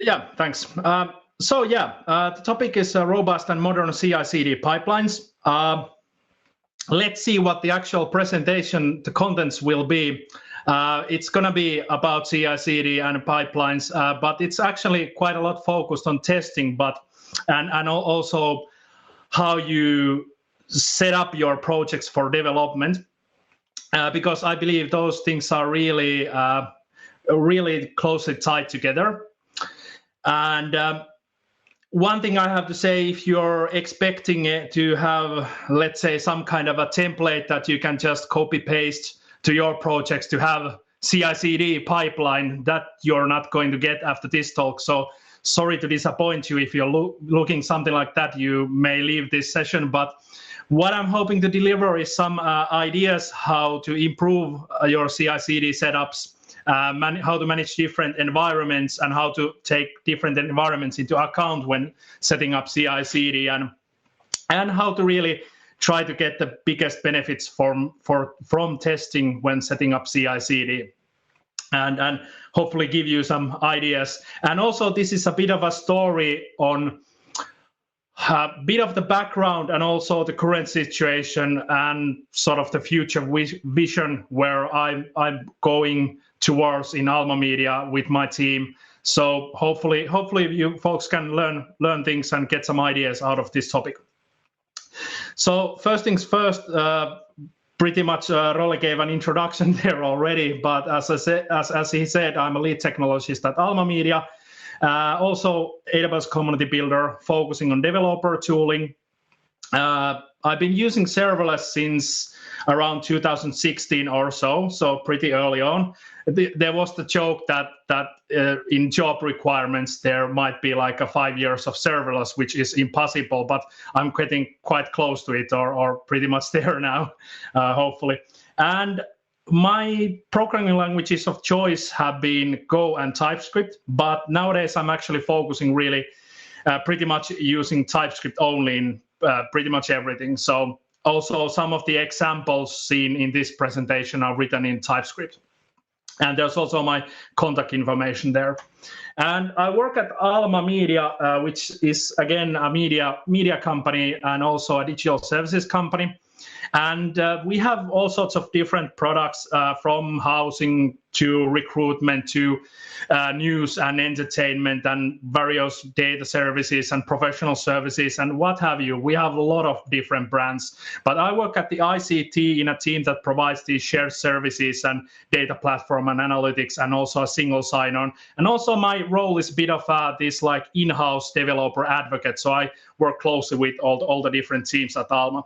Yeah, thanks. The topic is robust and modern CI/CD pipelines. Let's see what the actual presentation, the contents will be. It's going to be about CI/CD and pipelines, but it's actually quite a lot focused on testing, and also how you set up your projects for development, because I believe those things are really closely tied together. And one thing I have to say, if you're expecting it to have, let's say, some kind of a template that you can just copy paste to your projects to have CI/CD pipeline, that you're not going to get after this talk. So sorry to disappoint you. If you're looking something like that, you may leave this session. But what I'm hoping to deliver is some ideas how to improve your CI/CD setups, how to manage different environments, and how to take different environments into account when setting up CI/CD, and how to really try to get the biggest benefits from testing when setting up CI/CD, and hopefully give you some ideas. And also, this is a bit of a story on a bit of the background and also the current situation and sort of the future vision where I'm going towards in Alma Media with my team. So hopefully you folks can learn things and get some ideas out of this topic. So first things first, pretty much Rolle gave an introduction there already, but as he said, I'm a lead technologist at Alma Media. Also AWS community builder focusing on developer tooling. I've been using serverless since around 2016 or so pretty early on. There was the joke that in job requirements there might be like 5 years of serverless, which is impossible, but I'm getting quite close to it, or pretty much there now, hopefully. And my programming languages of choice have been Go and TypeScript, but nowadays I'm actually focusing really pretty much using TypeScript only in pretty much everything. So also some of the examples seen in this presentation are written in TypeScript. And there's also my contact information there. And I work at Alma Media, which is, again, a media company and also a digital services company. And we have all sorts of different products, from housing to recruitment to news and entertainment and various data services and professional services and what have you. We have a lot of different brands. But I work at the ICT in a team that provides these shared services and data platform and analytics, and also a single sign-on. And also my role is a bit of this like in-house developer advocate. So I work closely with all the different teams at Alma.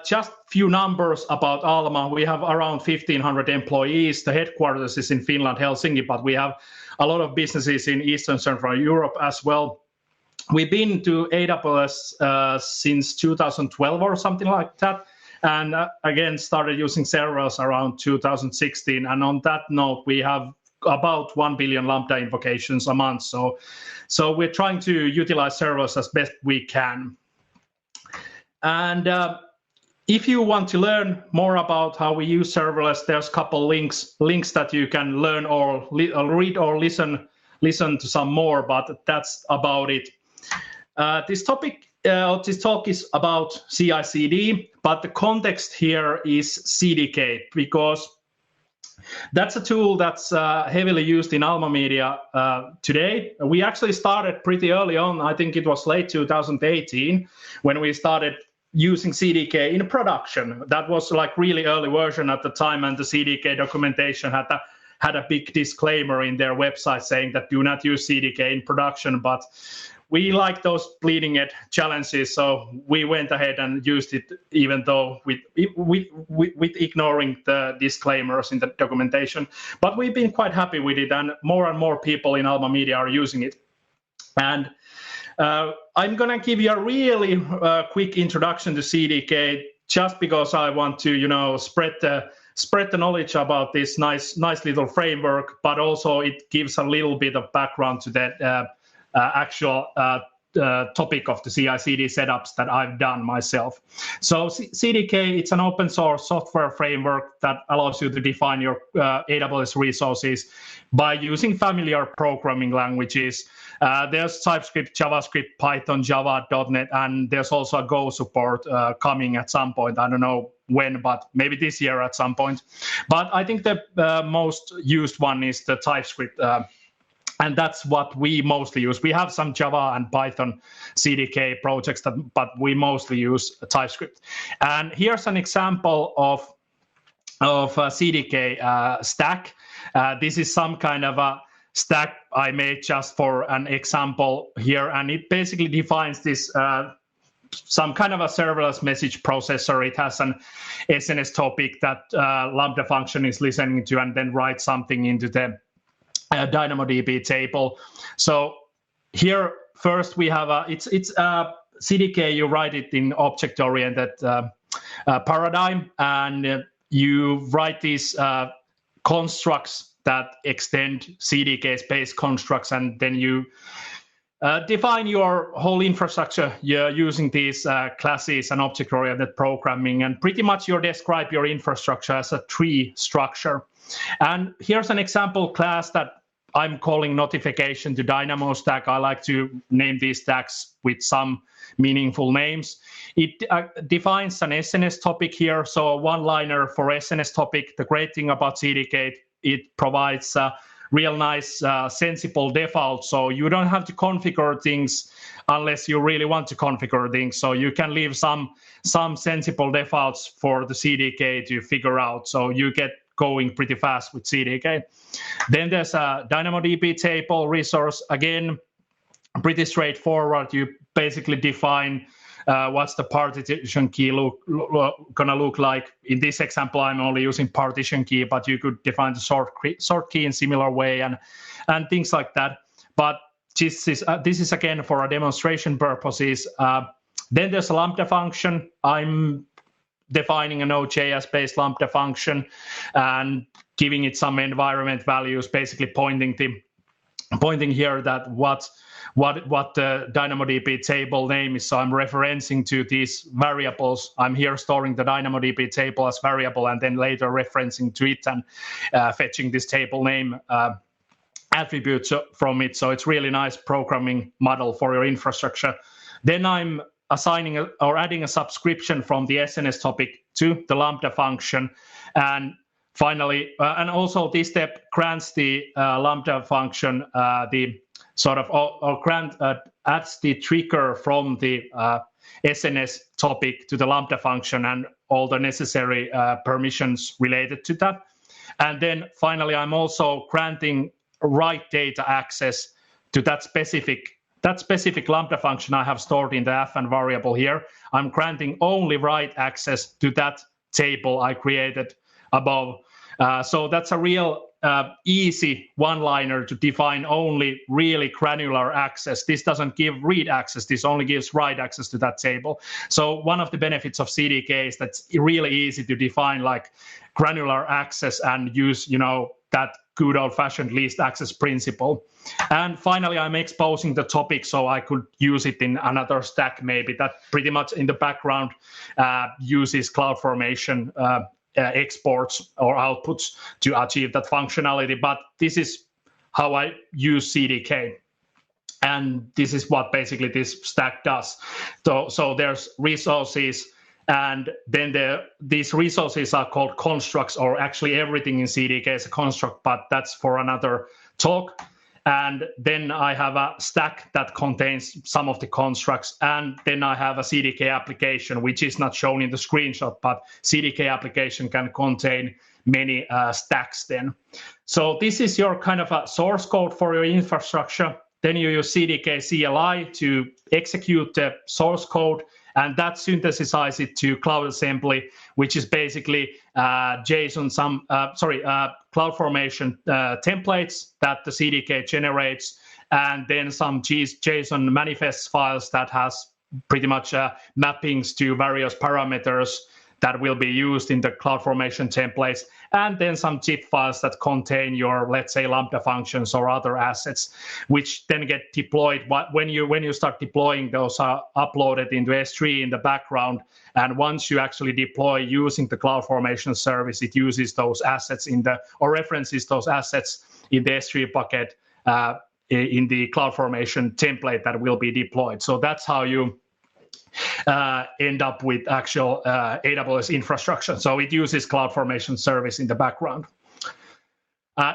Just few numbers about Alma. We have around 1,500 employees. The headquarters is in Finland, Helsinki, but we have a lot of businesses in Eastern Central Europe as well. We've been to AWS since 2012 or something like that, and again started using serverless around 2016. And on that note, we have about 1 billion Lambda invocations a month. So we're trying to utilize serverless as best we can. And if you want to learn more about how we use serverless, there's a couple links that you can learn or read or listen to some more, but that's about it. This talk is about CI/CD, but the context here is CDK, because that's a tool that's heavily used in Alma Media today. We actually started pretty early on. I think it was late 2018 when we started using CDK in production. That was like really early version at the time, and the CDK documentation had a big disclaimer in their website saying that do not use CDK in production. But we like those bleeding edge challenges, so we went ahead and used it, even though with ignoring the disclaimers in the documentation. But we've been quite happy with it, and more people in Alma Media are using it. And I'm going to give you a really quick introduction to CDK, just because I want to, spread the knowledge about this nice little framework, but also it gives a little bit of background to that actual topic of the CI/CD setups that I've done myself. So CDK, it's an open source software framework that allows you to define your AWS resources by using familiar programming languages. There's TypeScript, JavaScript, Python, Java, .NET, and there's also a Go support coming at some point. I don't know when, but maybe this year at some point. But I think the most used one is the TypeScript. And that's what we mostly use. We have some Java and Python CDK projects, but we mostly use TypeScript. And here's an example of a CDK stack. This is some kind of a stack I made just for an example here. And it basically defines this some kind of a serverless message processor. It has an SNS topic that Lambda function is listening to and then writes something into the Dynamodb table. So here first we have it's CDK. You write it in object-oriented paradigm, and you write these constructs that extend CDK-based constructs, and then you define your whole infrastructure using these classes and object-oriented programming, and pretty much you describe your infrastructure as a tree structure. And here's an example class that I'm calling notification to Dynamo stack. I like to name these stacks with some meaningful names. It defines an SNS topic here, so a one-liner for SNS topic. The great thing about CDK, it provides real nice sensible default, so you don't have to configure things unless you really want to configure things. So you can leave some sensible defaults for the CDK to figure out, so you get going pretty fast with CDK. Then there's a Dynamodb table resource. Again, pretty straightforward. You basically define what's the partition key gonna look like. In this example, I'm only using partition key, but you could define the sort key in similar way and things like that. But this is again for our demonstration purposes. Then there's a Lambda function. I'm defining a Node.js-based Lambda function and giving it some environment values, basically pointing here that what the Dynamodb table name is. So I'm referencing to these variables. I'm here storing the Dynamodb table as variable and then later referencing to it and fetching this table name attributes from it. So it's really nice programming model for your infrastructure. Then I'm assigning or adding a subscription from the SNS topic to the Lambda function. And finally, and also this step grants the Lambda function the sort of, or adds the trigger from the SNS topic to the Lambda function and all the necessary permissions related to that. And then finally, I'm also granting write data access to that specific Lambda function I have stored in the fn variable here. I'm granting only write access to that table I created above. So that's a real easy one-liner to define only really granular access. This doesn't give read access. This only gives write access to that table. So one of the benefits of CDK is that it's really easy to define like granular access and use, that good old-fashioned least access principle. And finally, I'm exposing the topic so I could use it in another stack maybe that pretty much in the background uses CloudFormation exports or outputs to achieve that functionality. But this is how I use CDK. And this is what basically this stack does. So there's resources, and then these resources are called constructs, or actually everything in CDK is a construct, but that's for another talk. And then I have a stack that contains some of the constructs, and then I have a CDK application, which is not shown in the screenshot, but CDK application can contain many stacks then. So this is your kind of a source code for your infrastructure. Then you use CDK CLI to execute the source code, and that synthesizes it to Cloud Assembly, which is basically CloudFormation templates that the CDK generates, and then some JSON manifest files that has pretty much mappings to various parameters that will be used in the CloudFormation templates, and then some zip files that contain your, let's say, Lambda functions or other assets, which then get deployed. When you start deploying, those are uploaded into S3 in the background. And once you actually deploy using the CloudFormation service, it uses those assets or references those assets in the S3 bucket in the CloudFormation template that will be deployed. So that's how you end up with actual AWS infrastructure. So it uses CloudFormation service in the background.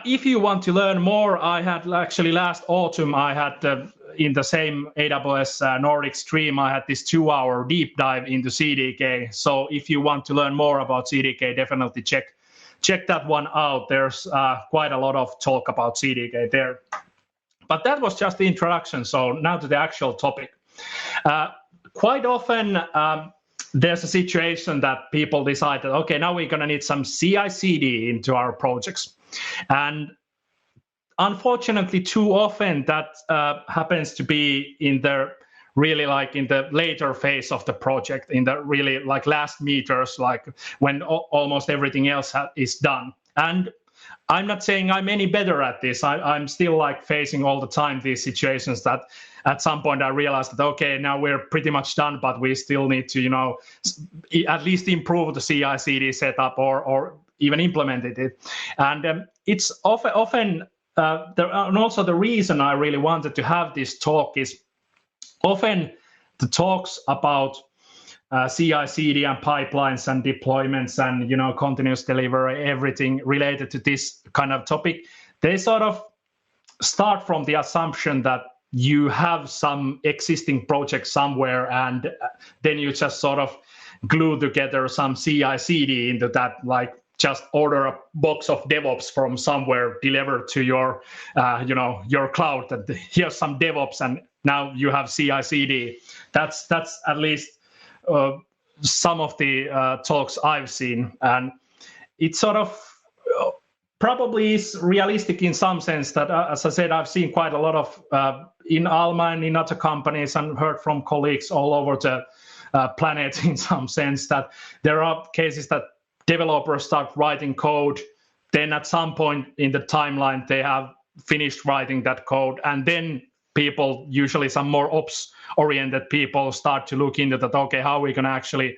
If you want to learn more, I had actually last autumn, I had in the same AWS Nordic stream, I had this 2-hour deep dive into CDK. So if you want to learn more about CDK, definitely check that one out. There's quite a lot of talk about CDK there. But that was just the introduction. So now to the actual topic. Quite often, there's a situation that people decide that, okay, now we're going to need some CI/CD into our projects. And unfortunately, too often that happens to be in the really like in the later phase of the project, in the really like last meters, like when almost everything else is done. And I'm not saying I'm any better at this. I'm still like facing all the time these situations that at some point I realized that, okay, now we're pretty much done, but we still need to, at least improve the CI/CD setup or even implement it. And it's often and also the reason I really wanted to have this talk is often the talks about CI/CD and pipelines and deployments and continuous delivery, everything related to this kind of topic, they sort of start from the assumption that you have some existing project somewhere, and then you just sort of glue together some CI/CD into that, like just order a box of DevOps from somewhere delivered to your your cloud, that here's some DevOps and now you have CI/CD. That's at least some of the talks I've seen, and it sort of probably is realistic in some sense that, as I said, I've seen quite a lot of in Alma and in other companies and heard from colleagues all over the planet in some sense that there are cases that developers start writing code, then at some point in the timeline they have finished writing that code, and then people, usually some more ops-oriented people, start to look into that, okay, how are we going to actually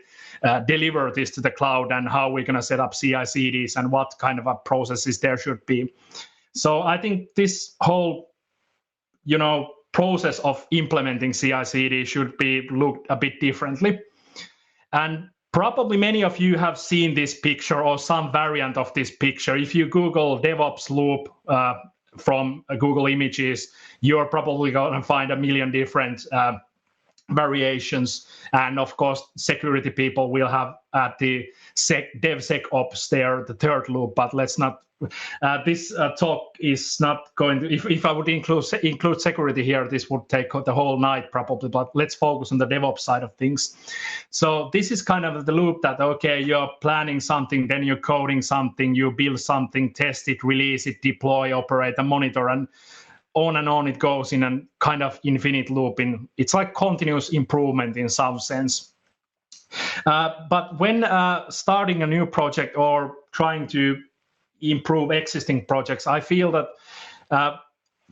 deliver this to the cloud, and how are we going to set up CI/CDs, and what kind of processes there should be. So I think this whole, process of implementing CI/CD should be looked a bit differently. And probably many of you have seen this picture or some variant of this picture. If you Google DevOps loop from Google Images, you're probably going to find a million different variations. And of course, security people will have at the DevSecOps there, the third loop, but let's not, this talk is not going to, if I would include security here, this would take the whole night probably, but let's focus on the DevOps side of things. So this is kind of the loop that, okay, you're planning something, then you're coding something, you build something, test it, release it, deploy, operate, and monitor, and on it goes in a kind of infinite loop. It's like continuous improvement in some sense. But when starting a new project or trying to improve existing projects, I feel that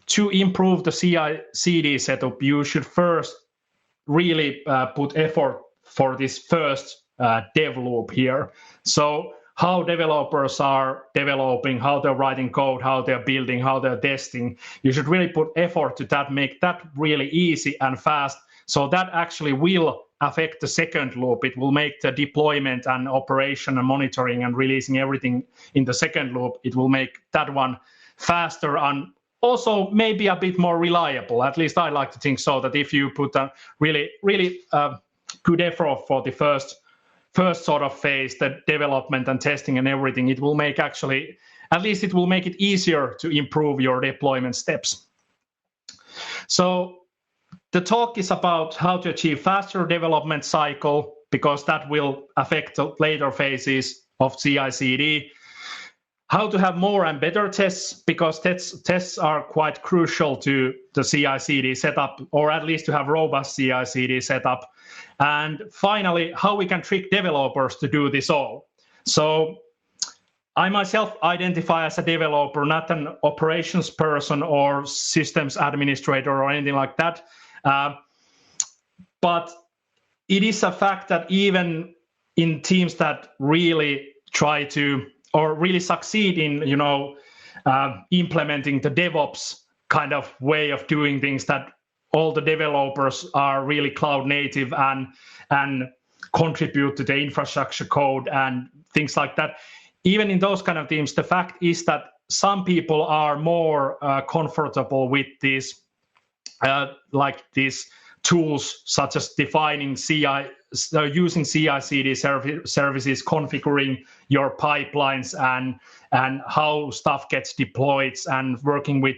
to improve the CI/CD setup, you should first really put effort for this first dev loop here. So how developers are developing, how they're writing code, how they're building, how they're testing. You should really put effort to that, make that really easy and fast. So that actually will affect the second loop. It will make the deployment and operation and monitoring and releasing everything in the second loop. It will make that one faster and also maybe a bit more reliable. At least I like to think so, that if you put a really good effort for the first sort of phase, the development and testing and everything, it will make actually, at least it will make it easier to improve your deployment steps. So the talk is about how to achieve faster development cycle, because that will affect the later phases of CI/CD. how to have more and better tests, because tests are quite crucial to the CI/CD setup, or at least to have robust CI/CD setup. And finally, how we can trick developers to do this all. So I myself identify as a developer, not an operations person or systems administrator or anything like that. But it is a fact that even in teams that really try to, or really succeed in, implementing the DevOps kind of way of doing things, that all the developers are really cloud native and contribute to the infrastructure code and things like that. Even in those kind of teams, the fact is that some people are more comfortable with these, like these tools, such as defining using CI/CD services, configuring your pipelines, and how stuff gets deployed, and working with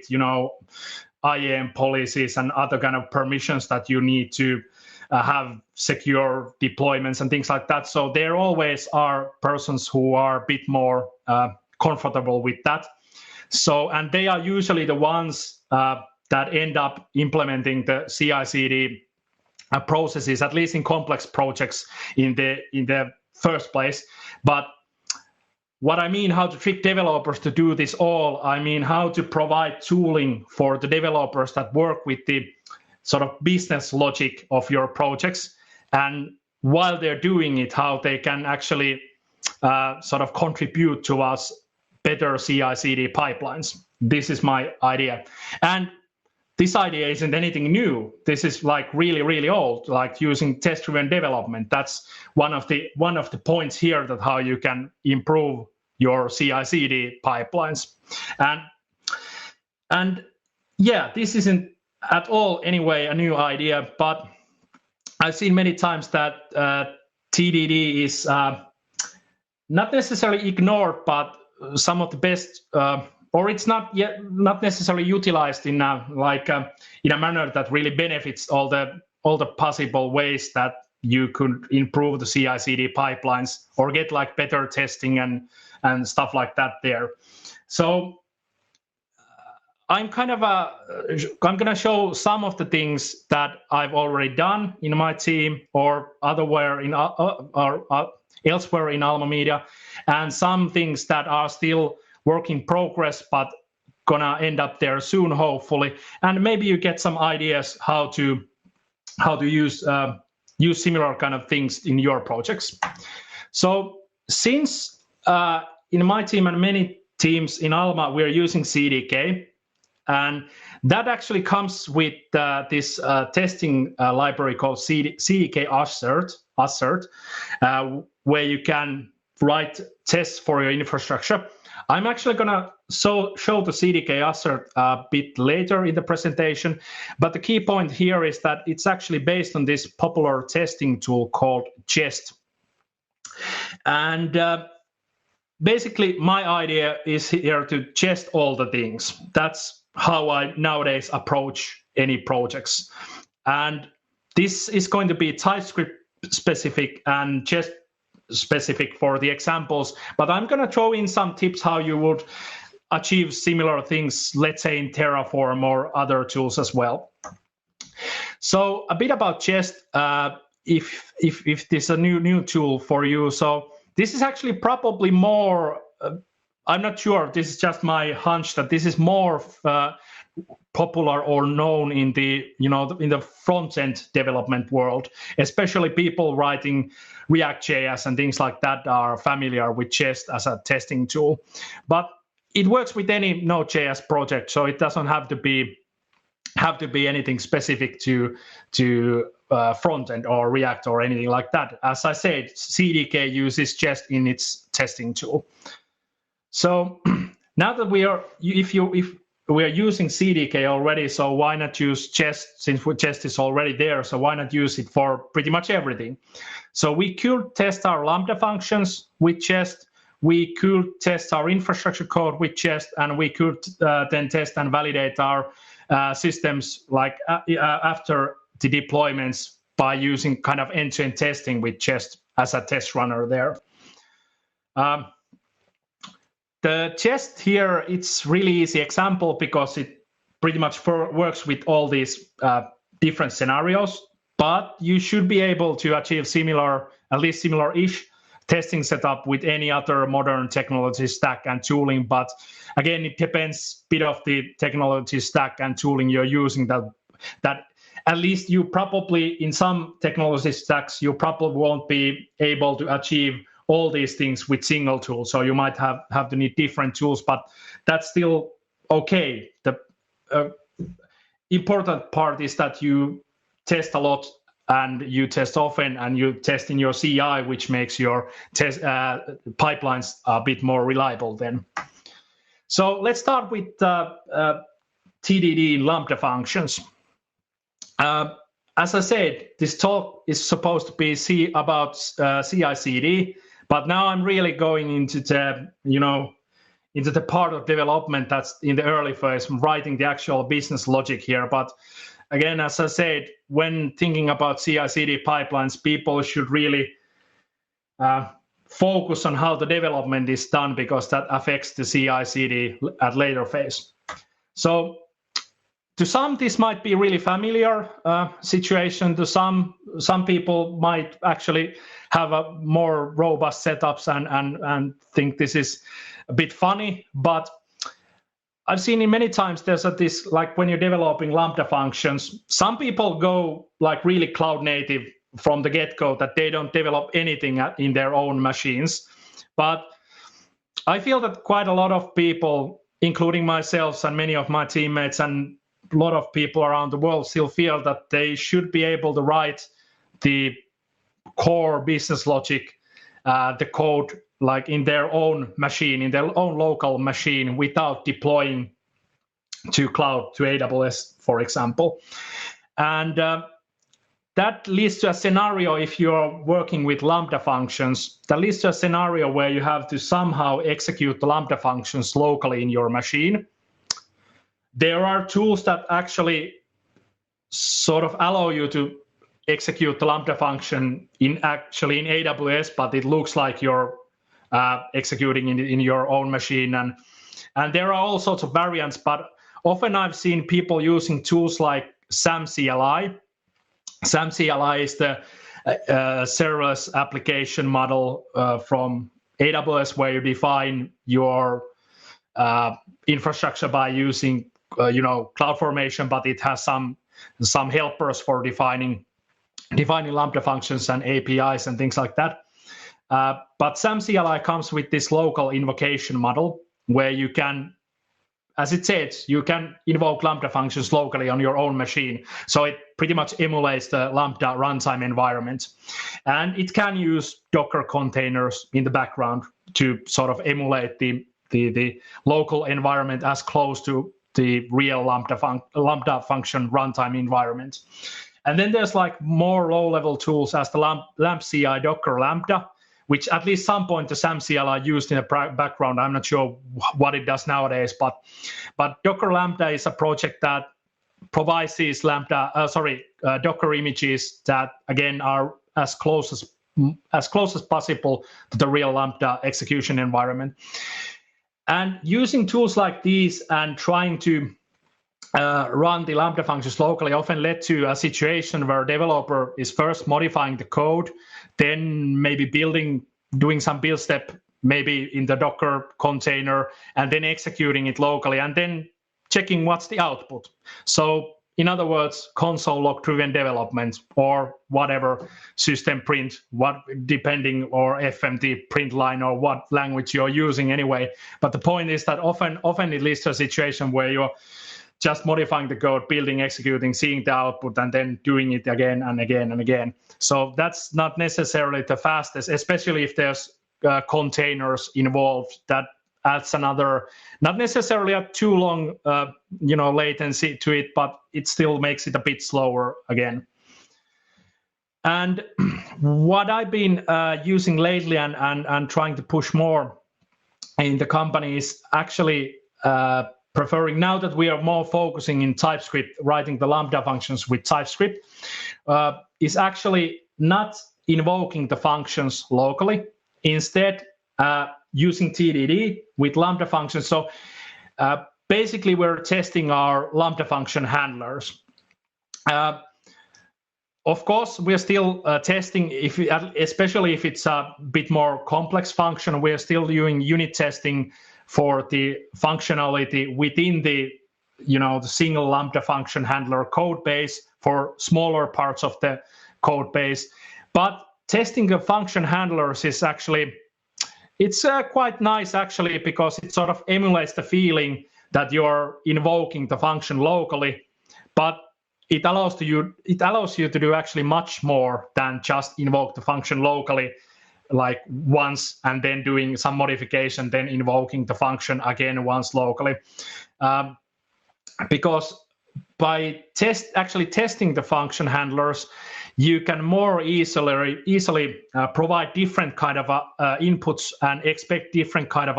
IAM policies and other kind of permissions that you need to have secure deployments and things like that. So there always are persons who are a bit more comfortable with that. So, and they are usually the ones that end up implementing the CI/CD processes, at least in complex projects in the first place. But what I mean, how to trick developers to do this all, I mean how to provide tooling for the developers that work with the sort of business logic of your projects, and while they're doing it, how they can actually sort of contribute to us better CI/CD pipelines. This is my idea. And this idea isn't anything new. This is like really, really old, like using test-driven development. That's one of the points here, that how you can improve your CI/CD pipelines. And yeah, this isn't at all anyway a new idea, but I've seen many times that TDD is not necessarily ignored, but some of the best, or it's not necessarily utilized in a manner that really benefits all the possible ways that you could improve the CI/CD pipelines or get like better testing and stuff like that there. So I'm going to show some of the things that I've already done in my team or elsewhere in Alma Media, and some things that are still work in progress, but gonna end up there soon, hopefully. And maybe you get some ideas how to use similar kind of things in your projects. So since in my team and many teams in Alma, we're using CDK, and that actually comes with this testing library called CDK Assert, where you can write tests for your infrastructure. I'm actually going to show the CDK Assert a bit later in the presentation, but the key point here is that it's actually based on this popular testing tool called Jest. And basically, my idea is here to test all the things. That's how I nowadays approach any projects. And this is going to be TypeScript specific and Jest specific for the examples, but I'm going to throw in some tips how you would achieve similar things, let's say in Terraform or other tools as well. So a bit about Jest, if this is a new tool for you. So this is actually probably more, I'm not sure, this is just my hunch that this is more popular or known in the in the front-end development world, especially people writing React.js and things like that are familiar with Jest as a testing tool. But it works with any Node.js project, so it doesn't have to be anything specific to front-end or React or anything like that. As I said, CDK uses Jest in its testing tool. So now that if we are using CDK already, so why not use Jest, since Jest is already there, so why not use it for pretty much everything? So we could test our Lambda functions with Jest, we could test our infrastructure code with Jest, and we could then test and validate our systems like after the deployments by using kind of end-to-end testing with Jest as a test runner there. The Jest here, it's really easy example because it pretty much works with all these different scenarios, but you should be able to achieve similar, at least similar-ish testing setup with any other modern technology stack and tooling. But again, it depends a bit of the technology stack and tooling you're using. That at least you probably, in some technology stacks, you probably won't be able to achieve all these things with single tool. So you might have to need different tools, but that's still okay. The important part is that you test a lot and you test often and you test in your CI, which makes your test pipelines a bit more reliable then. So let's start with TDD in Lambda functions. As I said, this talk is supposed to be about CI/CD, but now I'm really going into the, into the part of development that's in the early phase, writing the actual business logic here. But again, as I said, when thinking about CI/CD pipelines, people should really focus on how the development is done, because that affects the CI/CD at later phase. So to some, this might be really familiar situation. To some people might actually have a more robust setups and think this is a bit funny. But I've seen it many times. There's this, like when you're developing Lambda functions, some people go like really cloud native from the get-go, that they don't develop anything in their own machines. But I feel that quite a lot of people, including myself and many of my teammates and a lot of people around the world, still feel that they should be able to write the core business logic, the code, like in their own machine, in their own local machine, without deploying to cloud, to AWS, for example. And that leads to a scenario, if you're working with Lambda functions, that leads to a scenario where you have to somehow execute the Lambda functions locally in your machine. There are tools that actually sort of allow you to execute the Lambda function in AWS, but it looks like you're executing in your own machine. And there are all sorts of variants, but often I've seen people using tools like SAM-CLI. SAM-CLI is the serverless application model from AWS, where you define your infrastructure by using CloudFormation, but it has some helpers for defining Lambda functions and APIs and things like that. But SAM-CLI comes with this local invocation model, where you can, as it says, you can invoke Lambda functions locally on your own machine. So it pretty much emulates the Lambda runtime environment. And it can use Docker containers in the background to sort of emulate the local environment as close to the real Lambda function runtime environment. And then there's like more low-level tools as the LampCI Docker Lambda, which at least some point the SAM-CLI used in the background. I'm not sure what it does nowadays, but Docker Lambda is a project that provides these Docker images that again are as close as possible to the real Lambda execution environment. And using tools like these and trying to run the Lambda functions locally often led to a situation where a developer is first modifying the code, then maybe doing some build step, maybe in the Docker container, and then executing it locally, and then checking what's the output. So in other words, console log driven development, or whatever system print, depending, or FMT print line, or what language you're using anyway. But the point is that often it leads to a situation where you're just modifying the code, building, executing, seeing the output, and then doing it again and again and again. So that's not necessarily the fastest, especially if there's containers involved. That adds another, not necessarily a too long latency to it, but it still makes it a bit slower again. And what I've been using lately and trying to push more in the company is actually preferring, now that we are more focusing in TypeScript, writing the Lambda functions with TypeScript, is actually not invoking the functions locally. Instead, using TDD with Lambda functions. So basically, we're testing our Lambda function handlers. Of course, we're still testing, especially if it's a bit more complex function, we're still doing unit testing for the functionality within the single Lambda function handler code base for smaller parts of the code base. But testing the function handlers is actually, it's quite nice actually, because it sort of emulates the feeling that you're invoking the function locally, but it allows you to do actually much more than just invoke the function locally, like once and then doing some modification, then invoking the function again once locally. Because by testing the function handlers, you can more easily provide different kind of inputs and expect different kind of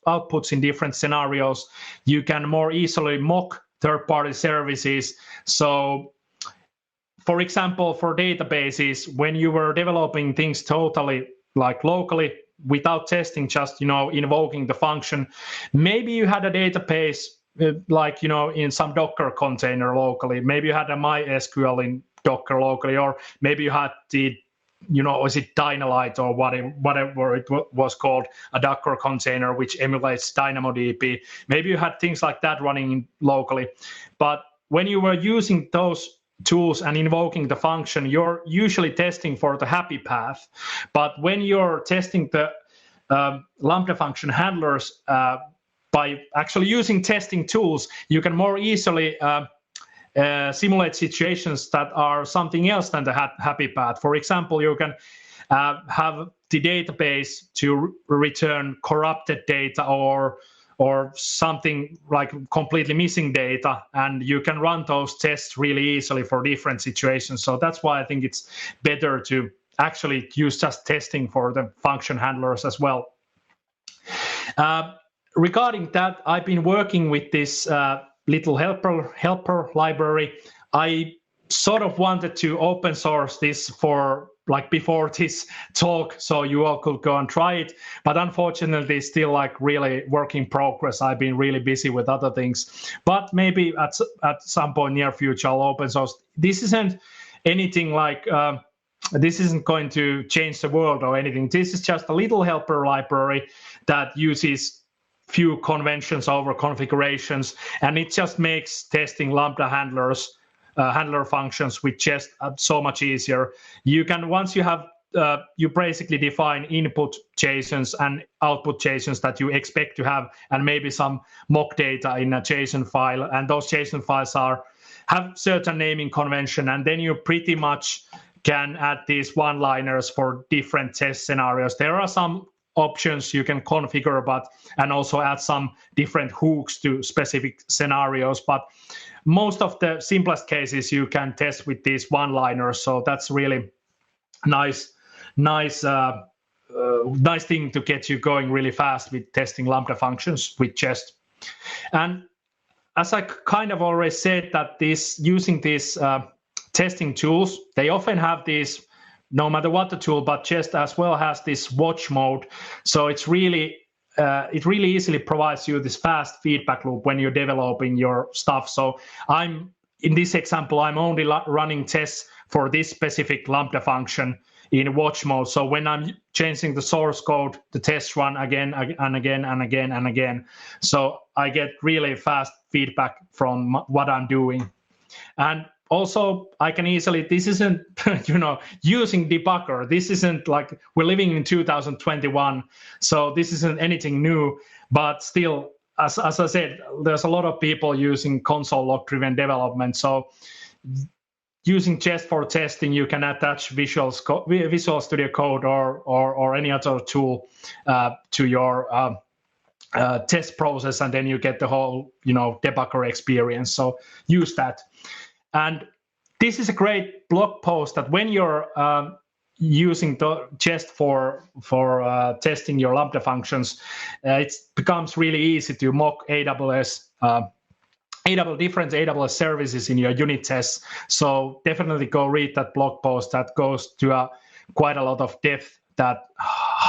outputs in different scenarios. You can more easily mock third-party services. So, for example, for databases, when you were developing things totally like locally without testing, just invoking the function, maybe you had a database like in some Docker container locally. Maybe you had a MySQL in Docker locally, or maybe you had the was it Dynamodb or whatever it was called, a Docker container which emulates Dynamodb. Maybe you had things like that running locally. But when you were using those tools and invoking the function, you're usually testing for the happy path. But when you're testing the Lambda function handlers by actually using testing tools, you can more easily simulate situations that are something else than the happy path. For example, you can have the database to return corrupted data or something like completely missing data, and you can run those tests really easily for different situations. So that's why I think it's better to actually use just testing for the function handlers as well. Regarding that, I've been working with this little helper library. I sort of wanted to open source this for like before this talk, so you all could go and try it. But unfortunately, it's still like really work in progress. I've been really busy with other things. But maybe at some point near future, I'll open source. This isn't anything like this isn't going to change the world or anything. This is just a little helper library that uses few conventions over configurations, and it just makes testing Lambda handler functions with Jest so much easier. You can, once you have you basically define input JSONs and output JSONs that you expect to have, and maybe some mock data in a JSON file, and those JSON files have certain naming convention, and then you pretty much can add these one-liners for different test scenarios. There are some options you can configure, and also add some different hooks to specific scenarios. But most of the simplest cases you can test with these one-liners. So that's really nice thing to get you going really fast with testing Lambda functions with Jest. And as I kind of already said, that using these testing tools, they often have these, no matter what the tool, but Jest as well has this watch mode. So it's really it really easily provides you this fast feedback loop when you're developing your stuff. So in this example, I'm only running tests for this specific Lambda function in watch mode. So when I'm changing the source code, the tests run again and again and again and again. So I get really fast feedback from what I'm doing. And also, I can easily, this isn't, using debugger. This isn't like, we're living in 2021, so this isn't anything new. But still, as I said, there's a lot of people using console log-driven development. So using Jest for testing, you can attach Visual Studio Code or any other tool to your test process, and then you get the whole, debugger experience. So use that. And this is a great blog post that when you're using the Jest for testing your Lambda functions, it becomes really easy to mock different AWS services in your unit tests. So definitely go read that blog post. That goes to quite a lot of depth that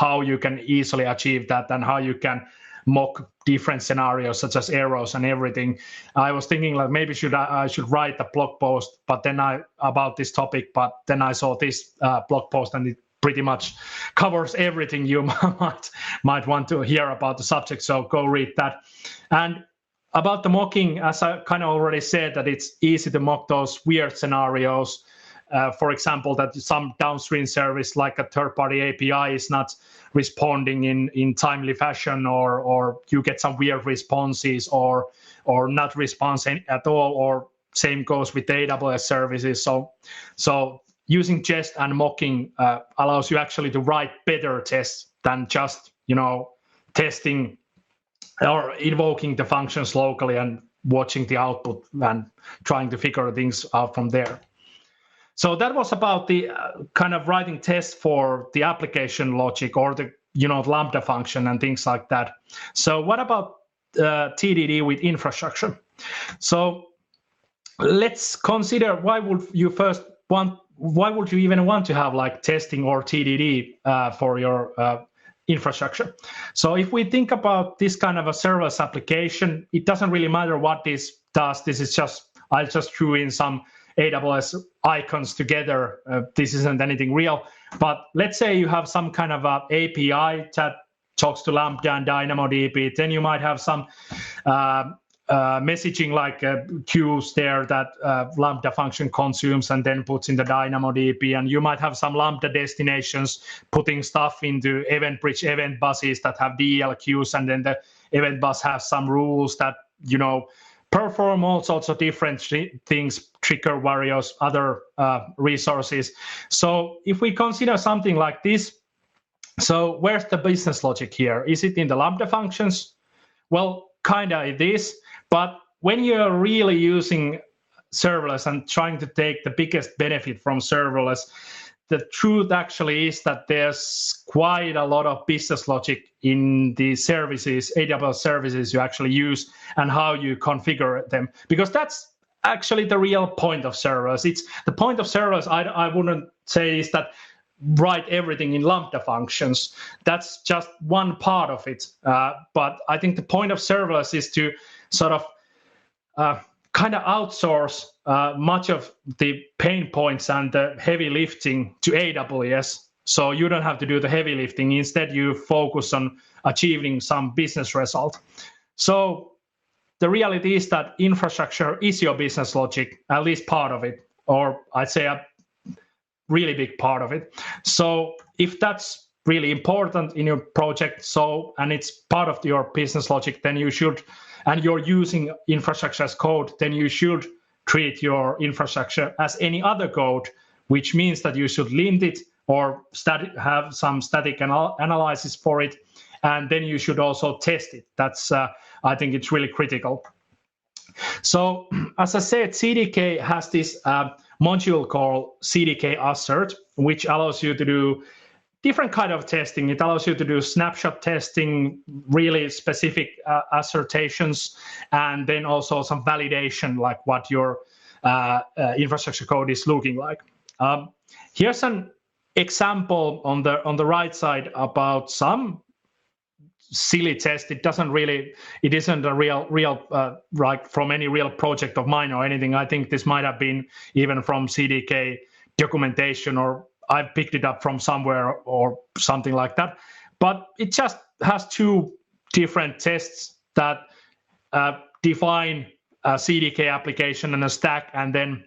how you can easily achieve that and how you can mock different scenarios such as errors and everything. I was thinking like maybe I should write a blog post, but then about this topic. But then I saw this blog post, and it pretty much covers everything you might want to hear about the subject. So go read that. And about the mocking, as I kind of already said, that it's easy to mock those weird scenarios. For example, that some downstream service like a third-party API is not responding in timely fashion, or you get some weird responses, or not responding at all, or same goes with the AWS services. So using Jest and mocking allows you actually to write better tests than just testing or invoking the functions locally and watching the output and trying to figure things out from there. So that was about the kind of writing tests for the application logic or the Lambda function and things like that. So what about TDD with infrastructure? So let's consider why would you even want to have like testing or TDD for your infrastructure? So if we think about this kind of a serverless application, it doesn't really matter what this does. This is just, I just threw in some AWS icons together. This isn't anything real, but let's say you have some kind of a API that talks to Lambda and Dynamodb. Then you might have some messaging like queues there that Lambda function consumes and then puts in the Dynamodb. And you might have some Lambda destinations putting stuff into event bridge event buses that have DL queues, and then the event bus has some rules that perform all sorts of different things, trigger various other resources. So if we consider something like this, so where's the business logic here? Is it in the Lambda functions? Well, kind of it is, but when you're really using serverless and trying to take the biggest benefit from serverless, the truth actually is that there's quite a lot of business logic in the services, AWS services you actually use, and how you configure them, because that's actually the real point of serverless. It's the point of serverless, I wouldn't say is that write everything in Lambda functions. That's just one part of it. But I think the point of serverless is to sort of kind of outsource much of the pain points and the heavy lifting to AWS. So you don't have to do the heavy lifting. Instead, you focus on achieving some business result. So the reality is that infrastructure is your business logic, at least part of it, or I'd say a really big part of it. So if that's really important in your project, and it's part of your business logic, then you should, and you're using infrastructure as code, then you should treat your infrastructure as any other code, which means that you should lint it or have some static analysis for it, and then you should also test it. That's I think it's really critical. So as I said, CDK has this module called CDK Assert, which allows you to do different kind of testing. It allows you to do snapshot testing, really specific assertions, and then also some validation, like what your infrastructure code is looking like. Here's an example on the right side about some silly test. It isn't a real like from any real project of mine or anything. I think this might have been even from CDK documentation, or I picked it up from somewhere or something like that. But it just has two different tests that define a CDK application and a stack, and then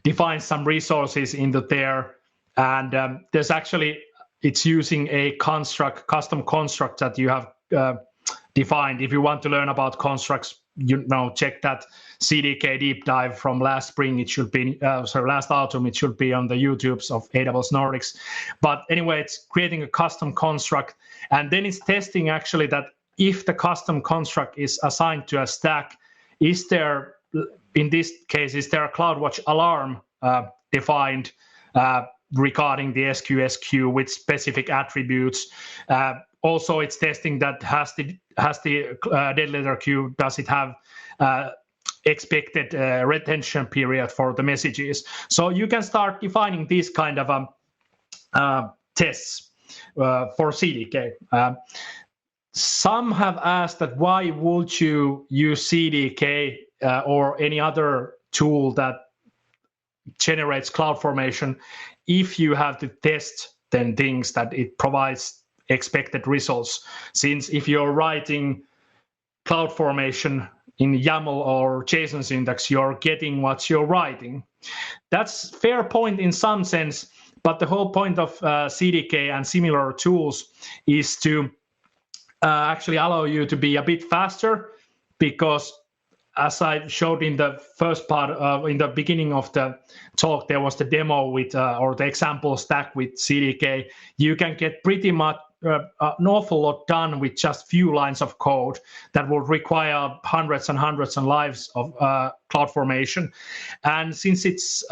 define some resources into there. And there's actually, it's using a custom construct that you have defined. If you want to learn about constructs, check that CDK deep dive from last spring. It should be, last autumn, it should be on the YouTubes of AWS Nordics. But anyway, it's creating a custom construct, and then it's testing actually that if the custom construct is assigned to a stack, is there, in this case, is there a CloudWatch alarm defined regarding the SQS queue with specific attributes? Also, it's testing that has the dead letter queue, does it have expected retention period for the messages? So you can start defining these kind of tests. for CDK. Some have asked that why would you use CDK or any other tool that generates CloudFormation if you have to test then things that it provides expected results. Since if you're writing CloudFormation in YAML or JSON syntax, you're getting what you're writing. That's fair point in some sense, but the whole point of CDK and similar tools is to actually allow you to be a bit faster, because as I showed in the first part, in the beginning of the talk, there was the demo with, or the example stack with CDK. You can get pretty much an awful lot done with just few lines of code that would require hundreds and hundreds of lines of CloudFormation. And since it's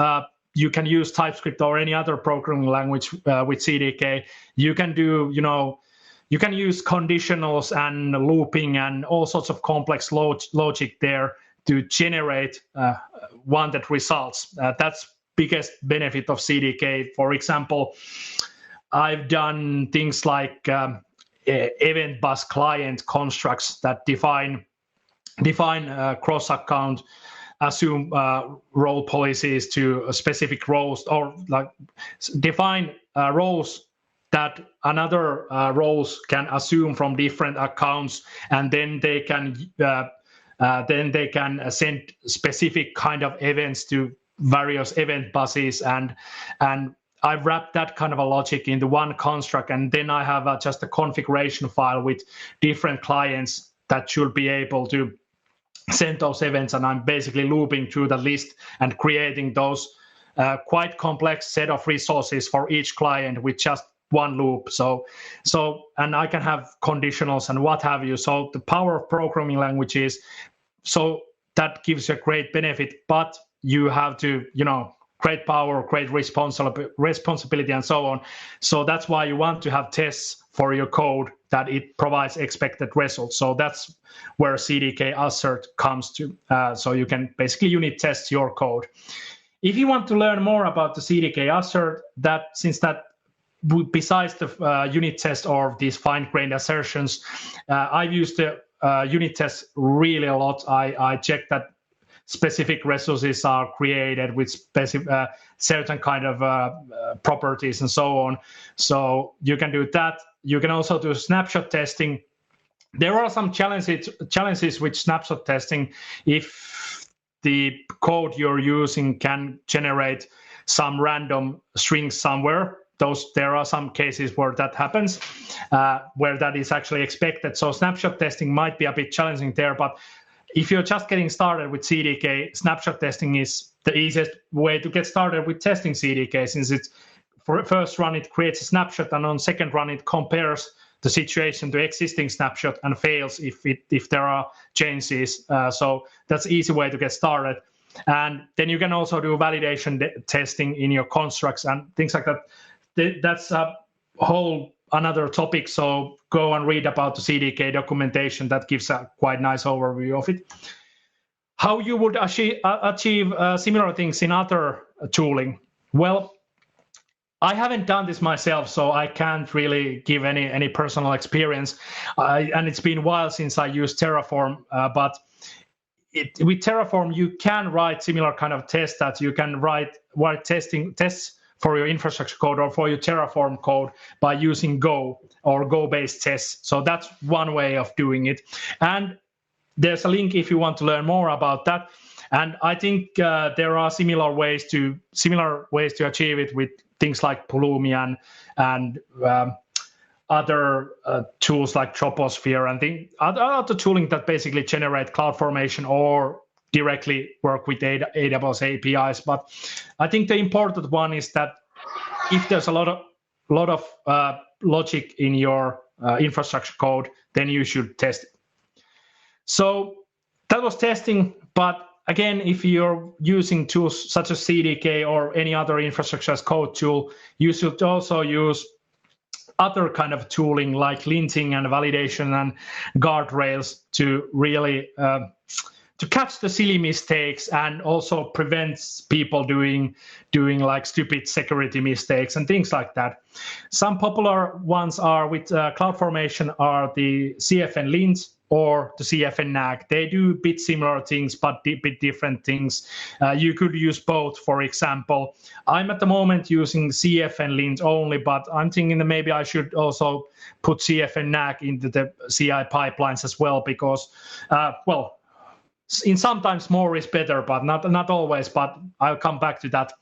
you can use TypeScript or any other programming language with CDK, you can do, you can use conditionals and looping and all sorts of complex logic there to generate wanted results. That's biggest benefit of CDK. For example, I've done things like event bus client constructs that define cross-account, assume role policies to specific roles, or like define roles that another roles can assume from different accounts, and then they can send specific kind of events to various event buses, and I've wrapped that kind of a logic into one construct, and then I have just a configuration file with different clients that should be able to send those events, and I'm basically looping through the list and creating those quite complex set of resources for each client with just one loop. So and I can have conditionals and what have you. So the power of programming languages, so that gives you a great benefit, but you have to, great power, great responsibility, and so on. So that's why you want to have tests for your code that it provides expected results. So that's where CDK assert comes to. So you can basically unit test your code. If you want to learn more about the CDK assert, besides the unit test or these fine-grained assertions, I've used the unit test really a lot. I checked that specific resources are created with certain kind of properties and so on. So you can do that. You can also do snapshot testing. There are some challenges with snapshot testing. If the code you're using can generate some random strings somewhere, there are some cases where that happens, where that is actually expected. So snapshot testing might be a bit challenging there, but if you're just getting started with CDK, snapshot testing is the easiest way to get started with testing CDK, since it's for first run it creates a snapshot, and on second run it compares the situation to existing snapshot and fails if there are changes. So that's an easy way to get started. And then you can also do validation testing in your constructs and things like that. That's a whole another topic, so go and read about the CDK documentation. That gives a quite nice overview of it. How you would achieve similar things in other tooling? Well, I haven't done this myself, so I can't really give any personal experience. And it's been a while since I used Terraform, but with Terraform, you can write similar kind of tests that you can write tests for your infrastructure code or for your Terraform code by using Go or Go-based tests. So that's one way of doing it. And there's a link if you want to learn more about that. And I think there are similar ways to achieve it with things like Pulumi and other tools like Troposphere and other tooling that basically generate CloudFormation or directly work with AWS APIs. But I think the important one is that if there's a lot of logic in your infrastructure code, then you should test it. So that was testing. But again, if you're using tools such as CDK or any other infrastructure as code tool, you should also use other kind of tooling like linting and validation and guardrails to really to catch the silly mistakes and also prevents people doing like stupid security mistakes and things like that. Some popular ones are with CloudFormation are the CFN lint or the CFN NAG. They do a bit similar things, but a bit different things. You could use both, for example. I'm at the moment using CFN lint only, but I'm thinking that maybe I should also put CFN NAG into the CI pipelines as well, because, well, in sometimes more is better, but not always, but I'll come back to that.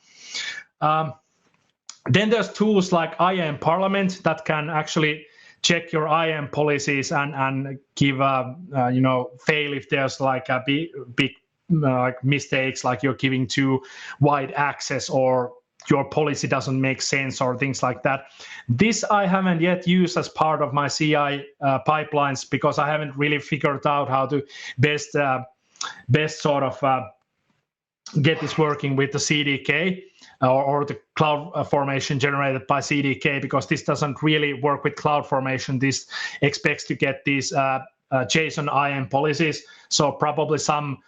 Then there's tools like IAM Parliament that can actually check your IAM policies and give fail if there's like a big mistakes, like you're giving too wide access or your policy doesn't make sense or things like that. This I haven't yet used as part of my CI pipelines because I haven't really figured out how to best sort of get this working with the CDK or the cloud formation generated by CDK, because this doesn't really work with cloud formation. This expects to get these JSON IAM policies. So probably some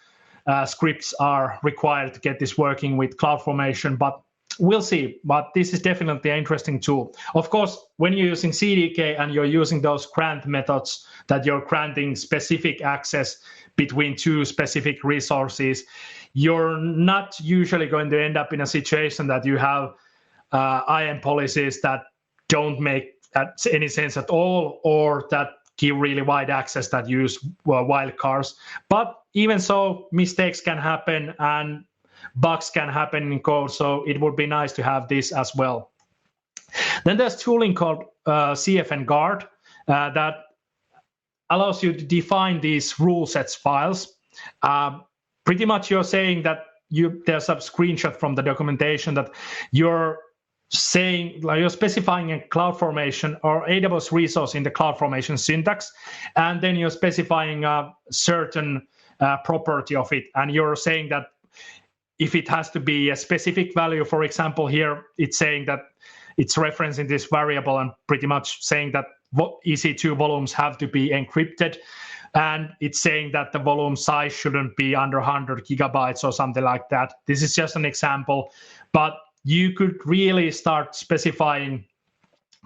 scripts are required to get this working with cloud formation, but we'll see. But this is definitely an interesting tool. Of course, when you're using CDK and you're using those grant methods that you're granting specific access between two specific resources, you're not usually going to end up in a situation that you have IAM policies that don't make any sense at all, or that give really wide access that use wildcards. But even so, mistakes can happen and bugs can happen in code, so it would be nice to have this as well. Then there's tooling called CFN Guard that allows you to define these rule sets files. Pretty much you're saying that there's a screenshot from the documentation that you're saying, like you're specifying a CloudFormation or AWS resource in the CloudFormation syntax, and then you're specifying a certain property of it, and you're saying that if it has to be a specific value, for example, here it's saying that it's referencing this variable and pretty much saying that EC2 volumes have to be encrypted. And it's saying that the volume size shouldn't be under 100 gigabytes or something like that. This is just an example, but you could really start specifying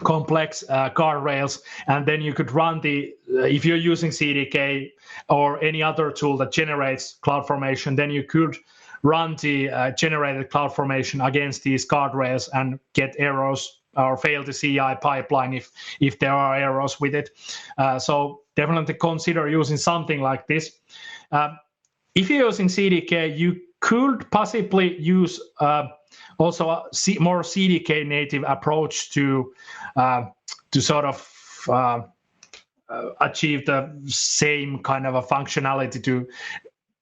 complex guardrails, and then you could run if you're using CDK or any other tool that generates CloudFormation, then you could run the generated CloudFormation against these guardrails and get errors or fail the CI pipeline if there are errors with it. So definitely consider using something like this. If you're using CDK, you could possibly use also a more CDK native approach to sort of achieve the same kind of a functionality to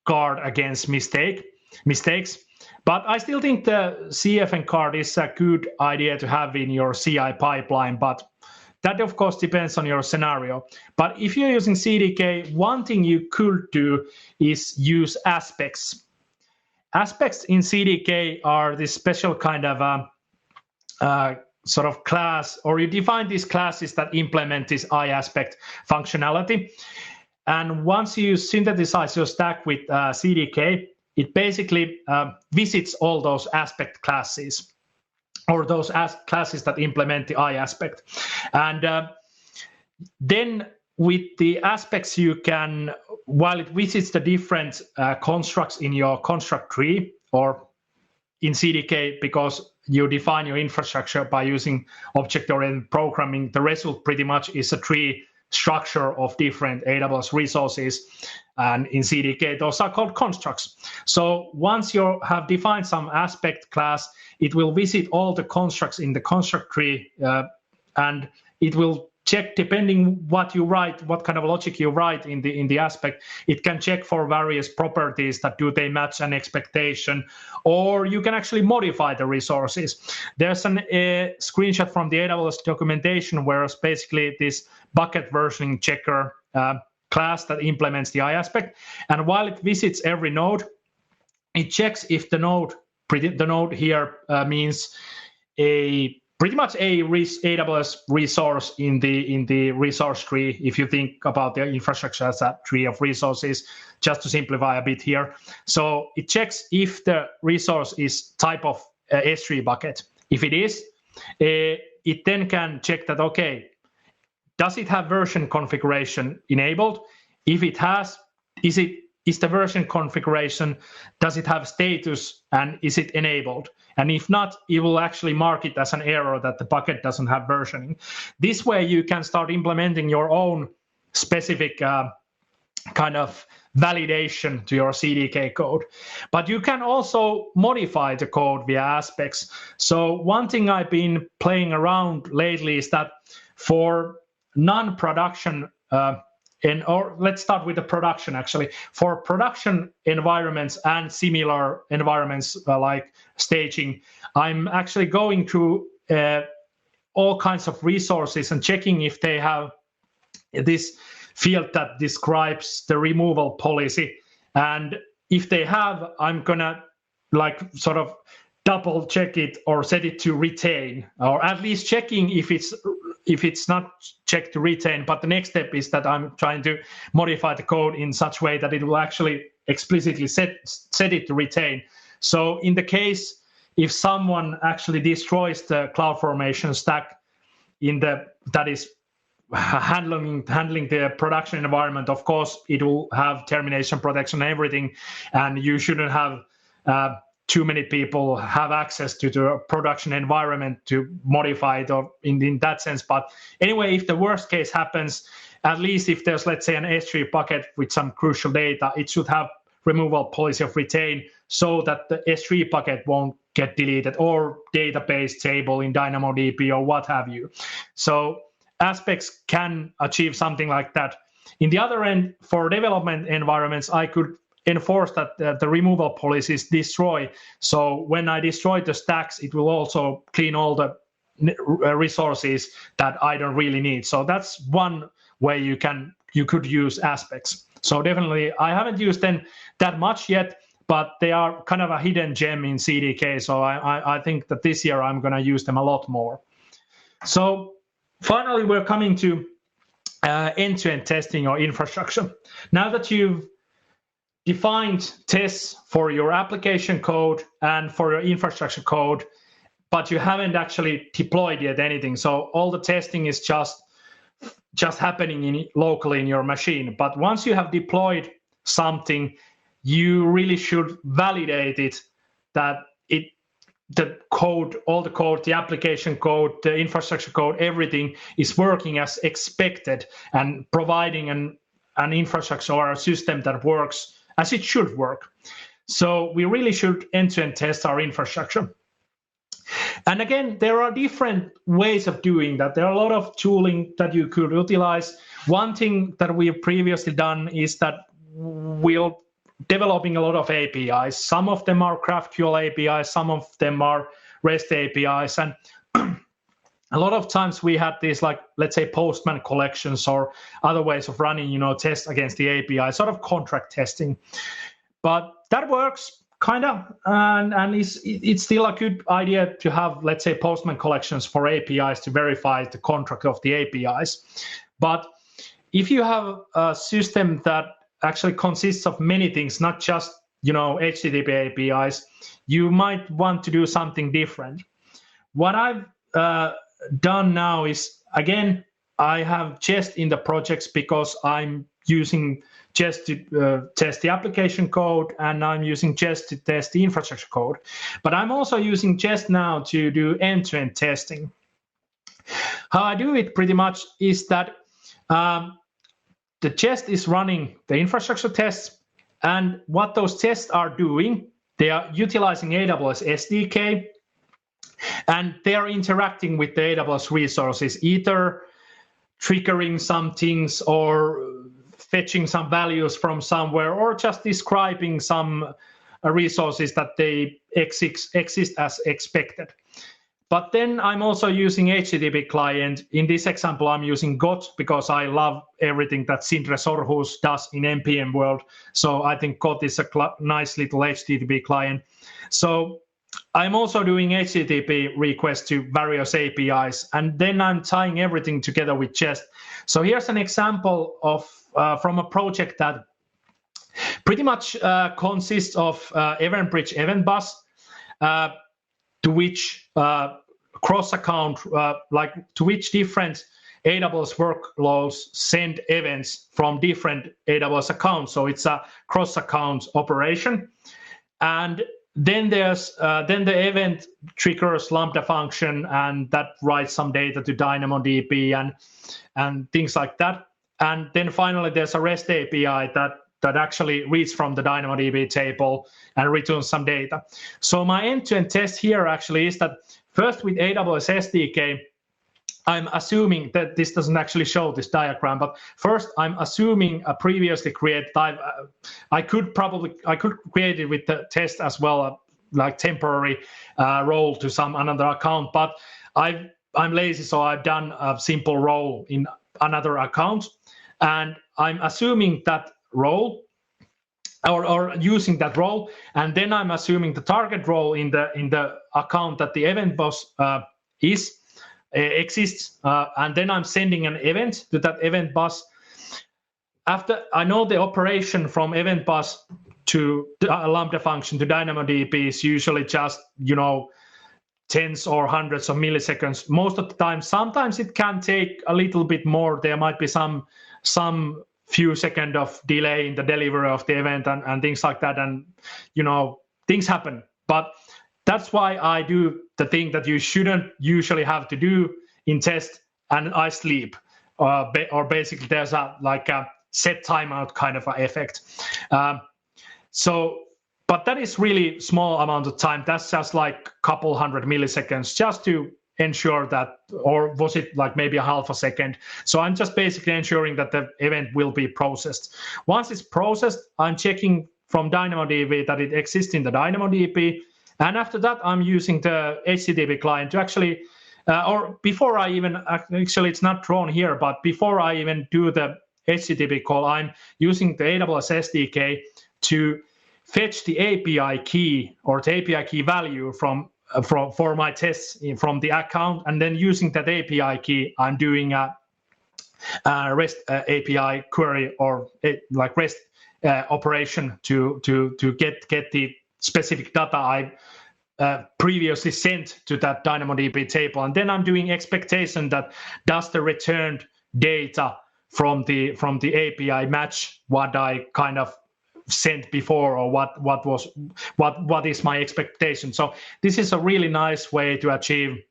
guard against mistakes. But I still think the CFN card is a good idea to have in your CI pipeline, but that of course depends on your scenario. But if you're using CDK, one thing you could do is use aspects. Aspects in CDK are this special kind of sort of class, or you define these classes that implement this iAspect functionality. And once you synthesize your stack with CDK, it basically visits all those aspect classes, or those classes that implement the iAspect. And then with the aspects, you can, while it visits the different constructs in your construct tree, or in CDK, because you define your infrastructure by using object-oriented programming, the result pretty much is a tree structure of different AWS resources. And in CDK, those are called constructs. So once you have defined some aspect class, it will visit all the constructs in the construct tree, and it will check, depending what you write, what kind of logic you write in the aspect, it can check for various properties that do they match an expectation, or you can actually modify the resources. There's a screenshot from the AWS documentation where it's basically this bucket versioning checker class that implements the iAspect. And while it visits every node, it checks if the node here means a pretty much a AWS resource in the resource tree, if you think about the infrastructure as a tree of resources, just to simplify a bit here. So it checks if the resource is type of S3 bucket. If it is, it then can check that, okay, does it have version configuration enabled? If it has, is the version configuration, does it have status, and is it enabled? And if not, it will actually mark it as an error that the bucket doesn't have versioning. This way you can start implementing your own specific kind of validation to your CDK code. But you can also modify the code via aspects. So one thing I've been playing around lately is that for non-production or let's start with the production actually. For production environments and similar environments like staging, I'm actually going through all kinds of resources and checking if they have this field that describes the removal policy. And if they have, I'm gonna like sort of double check it or set it to retain, or at least checking if it's not checked to retain. But the next step is that I'm trying to modify the code in such way that it will actually explicitly set it to retain. So in the case if someone actually destroys the CloudFormation stack that is handling the production environment, of course it will have termination protection and everything, and you shouldn't have too many people have access to the production environment to modify it or in that sense. But anyway, if the worst case happens, at least if there's, let's say, an S3 bucket with some crucial data, it should have removal policy of retain so that the S3 bucket won't get deleted, or database table in DynamoDB or what have you. So aspects can achieve something like that. In the other end, for development environments, I could enforce that the removal policies destroy. So when I destroy the stacks, it will also clean all the resources that I don't really need. So that's one way you could use aspects. So definitely, I haven't used them that much yet, but they are kind of a hidden gem in CDK. So I think that this year I'm going to use them a lot more. So finally, we're coming to end-to-end testing or infrastructure. Now that you've defined tests for your application code and for your infrastructure code, but you haven't actually deployed yet anything. So all the testing is just happening locally in your machine. But once you have deployed something, you really should validate it, that the code, all the code, the application code, the infrastructure code, everything is working as expected and providing an infrastructure or a system that works as it should work. So we really should end-to-end test our infrastructure. And again, there are different ways of doing that. There are a lot of tooling that you could utilize. One thing that we have previously done is that we're developing a lot of APIs. Some of them are GraphQL APIs, some of them are REST APIs. And a lot of times we had these, like, let's say, Postman collections or other ways of running, tests against the API, sort of contract testing. But that works kind of, and it's still a good idea to have, let's say, Postman collections for APIs to verify the contract of the APIs. But if you have a system that actually consists of many things, not just HTTP APIs, you might want to do something different. What I've done now is, again, I have Jest in the projects because I'm using Jest to test the application code, and I'm using Jest to test the infrastructure code. But I'm also using Jest now to do end-to-end testing. How I do it pretty much is that the Jest is running the infrastructure tests, and what those tests are doing, they are utilizing AWS SDK, and they are interacting with the AWS resources, either triggering some things or fetching some values from somewhere, or just describing some resources that they exist as expected. But then I'm also using HTTP client. In this example, I'm using GOT because I love everything that Sindre Sorhus does in NPM world. So I think GOT is a nice little HTTP client. So I'm also doing HTTP requests to various APIs, and then I'm tying everything together with Jest. So here's an example of from a project that pretty much consists of Event Bridge Event Bus, to which cross-account, to which different AWS workloads send events from different AWS accounts. So it's a cross-account operation. And then there's then the event triggers Lambda function, and that writes some data to Dynamodb and things like that. And then finally there's a REST API that actually reads from the Dynamodb table and returns some data. So my end-to-end test here actually is that first with AWS SDK, I'm assuming that this doesn't actually show this diagram, but first I'm assuming a previously created type. I could create it with the test as well, like temporary role to some another account, but I'm lazy, so I've done a simple role in another account, and I'm assuming that role or using that role, and then I'm assuming the target role in the account that the event bus exists, and then I'm sending an event to that event bus. After I know the operation from event bus to Lambda function to Dynamodb is usually just tens or hundreds of milliseconds most of the time. Sometimes it can take a little bit more. There might be some few seconds of delay in the delivery of the event and things like that, and things happen. But that's why I do the thing that you shouldn't usually have to do in test, and I sleep. Or basically there's a set timeout kind of effect. But that is really small amount of time. That's just like a couple hundred milliseconds just to ensure that, or was it like maybe a half a second? So I'm just basically ensuring that the event will be processed. Once it's processed, I'm checking from Dynamodb that it exists in the Dynamodb. And after that, I'm using the HTTP client to actually, or before I even, actually it's not drawn here, but before I even do the HTTP call, I'm using the AWS SDK to fetch the API key or the API key value for my tests from the account. And then using that API key, I'm doing a REST API query or REST operation to get the specific data I previously sent to that Dynamodb table, and then I'm doing expectation that does the returned data from the API match what I kind of sent before, or what is my expectation. So this is a really nice way to achieve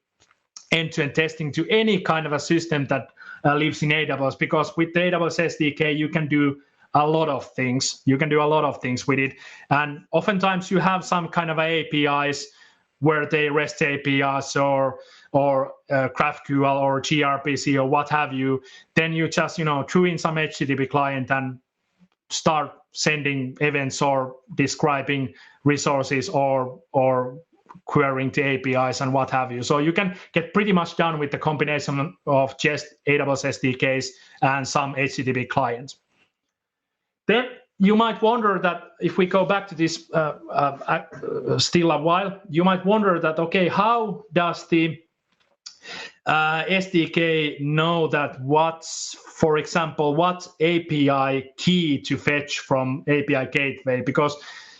end-to-end testing to any kind of a system that lives in AWS, because with the AWS SDK you can do a lot of things. You can do a lot of things with it. And oftentimes you have some kind of APIs where they REST APIs or GraphQL or gRPC or what have you. Then you just, throw in some HTTP client and start sending events or describing resources or querying the APIs and what have you. So you can get pretty much done with the combination of just AWS SDKs and some HTTP clients. Then you might wonder that if we go back to this still a while, you might wonder that, okay, how does the SDK know that for example, what API key to fetch from API gateway? Because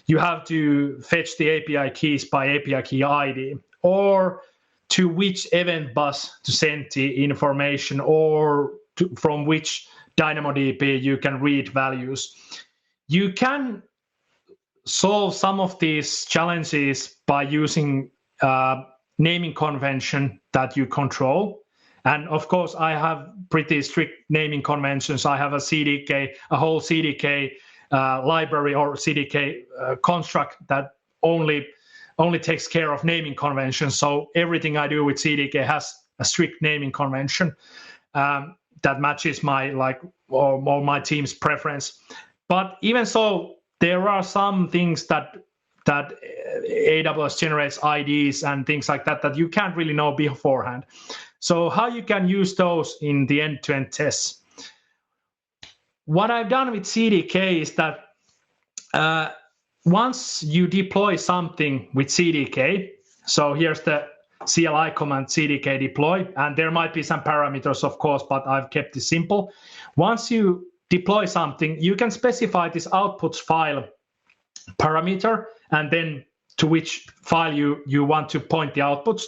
you have to fetch the API keys by API key ID, or to which event bus to send the information, or from which Dynamodb you can read values. You can solve some of these challenges by using naming convention that you control. And of course, I have pretty strict naming conventions. I have a whole CDK library or CDK construct that only takes care of naming conventions. So everything I do with CDK has a strict naming convention that matches my or my team's preference. But even so, there are some things that AWS generates IDs and things like that you can't really know beforehand. So how you can use those in the end-to-end tests? What I've done with CDK is that once you deploy something with CDK, so here's the CLI command CDK deploy, and there might be some parameters, of course, but I've kept it simple. Once you deploy something, you can specify this outputs file parameter, and then to which file you want to point the outputs,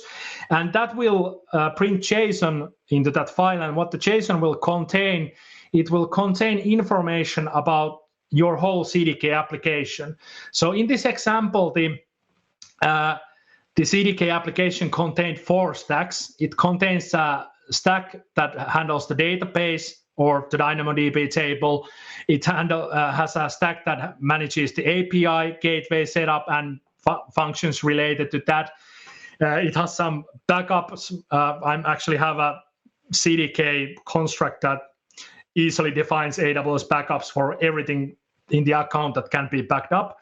and that will print JSON into that file. And what the JSON will contain, it will contain information about your whole CDK application. So in this example, the CDK application contained 4 stacks. It contains a stack that handles the database or the Dynamodb table. It has a stack that manages the API gateway setup and functions related to that. It has some backups. I actually have a CDK construct that easily defines AWS backups for everything in the account that can be backed up.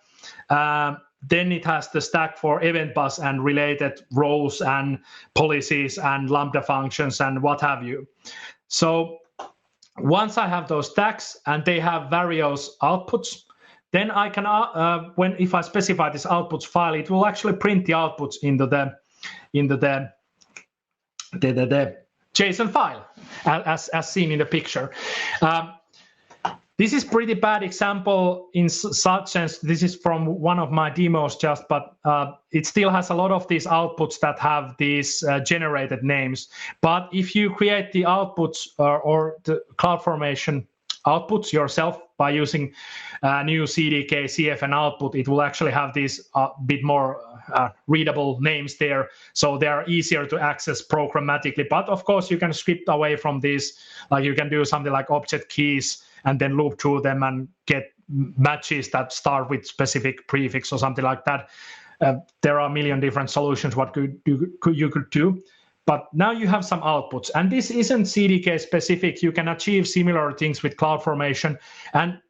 Then it has the stack for event bus and related roles and policies and Lambda functions and what have you. So once I have those stacks and they have various outputs, then I can, if I specify this outputs file, it will actually print the outputs into the JSON file, as seen in the picture. This is pretty bad example in such sense. This is from one of my demos just, but it still has a lot of these outputs that have these generated names. But if you create the outputs or the CloudFormation outputs yourself by using new CDK CFN output, it will actually have these bit more readable names there, so they are easier to access programmatically. But of course, you can script away from these. Like you can do something like object keys and then loop through them and get matches that start with specific prefix or something like that. There are a million different solutions what you could do. But now you have some outputs, and this isn't CDK specific. You can achieve similar things with CloudFormation, and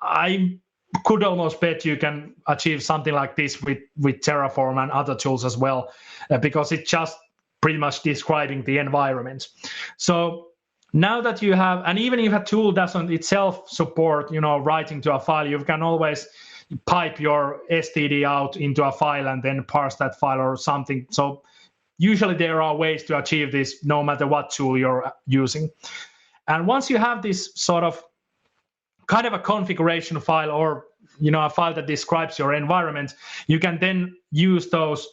I could almost bet you can achieve something like this with Terraform and other tools as well, because it's just pretty much describing the environment. So now that you have, and even if a tool doesn't itself support, writing to a file, you can always pipe your STD out into a file and then parse that file or something. So usually there are ways to achieve this no matter what tool you're using. And once you have this sort of kind of a configuration file or a file that describes your environment, you can then use those.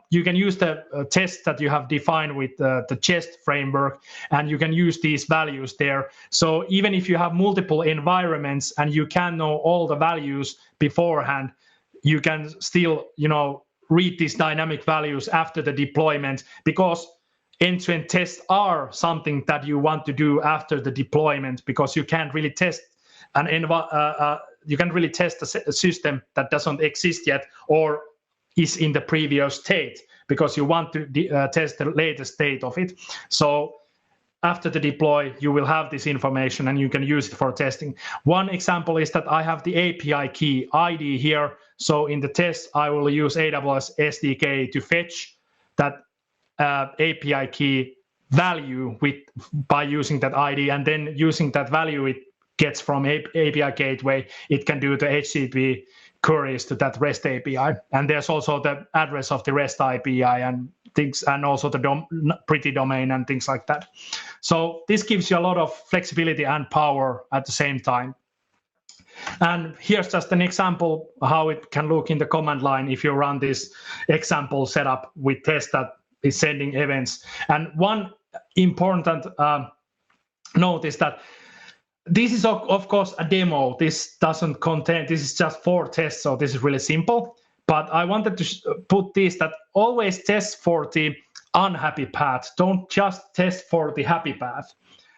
You can use the tests that you have defined with the Jest framework, and you can use these values there. So even if you have multiple environments and you can know all the values beforehand, you can still read these dynamic values after the deployment, because end-to-end tests are something that you want to do after the deployment, because you can't really test you can really test a system that doesn't exist yet or is in the previous state, because you want to test the latest state of it. So after the deploy, you will have this information and you can use it for testing. One example is that I have the API key ID here. So in the test, I will use AWS SDK to fetch that API key value by using that ID, and then using that value it gets from API gateway, it can do the HTTP queries to that REST API. And there's also the address of the REST API and things, and also the pretty domain and things like that. So this gives you a lot of flexibility and power at the same time. And here's just an example how it can look in the command line if you run this example setup with test that is sending events. And one important note is that this is, of course, a demo. This doesn't contain, this is just 4 tests, so this is really simple. But I wanted to put this, that always test for the unhappy path. Don't just test for the happy path.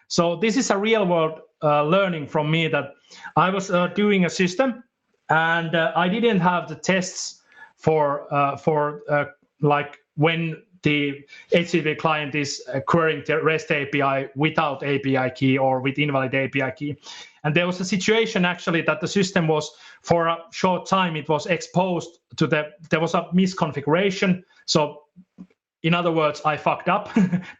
So this is a real world learning from me, that I was doing a system and I didn't have the tests for like when the HTTP client is querying the REST API without API key or with invalid API key. And there was a situation actually that the system was, for a short time, it was exposed to there was a misconfiguration. So in other words, I fucked up,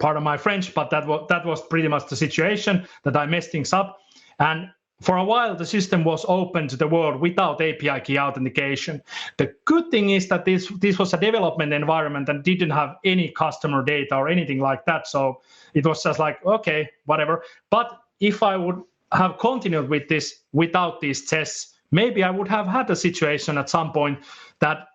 pardon my French, but that was pretty much the situation, that I messed things up. And for a while, the system was open to the world without API key authentication. The good thing is that this was a development environment and didn't have any customer data or anything like that. So it was just like, okay, whatever. But if I would have continued with this without these tests, maybe I would have had a situation at some point that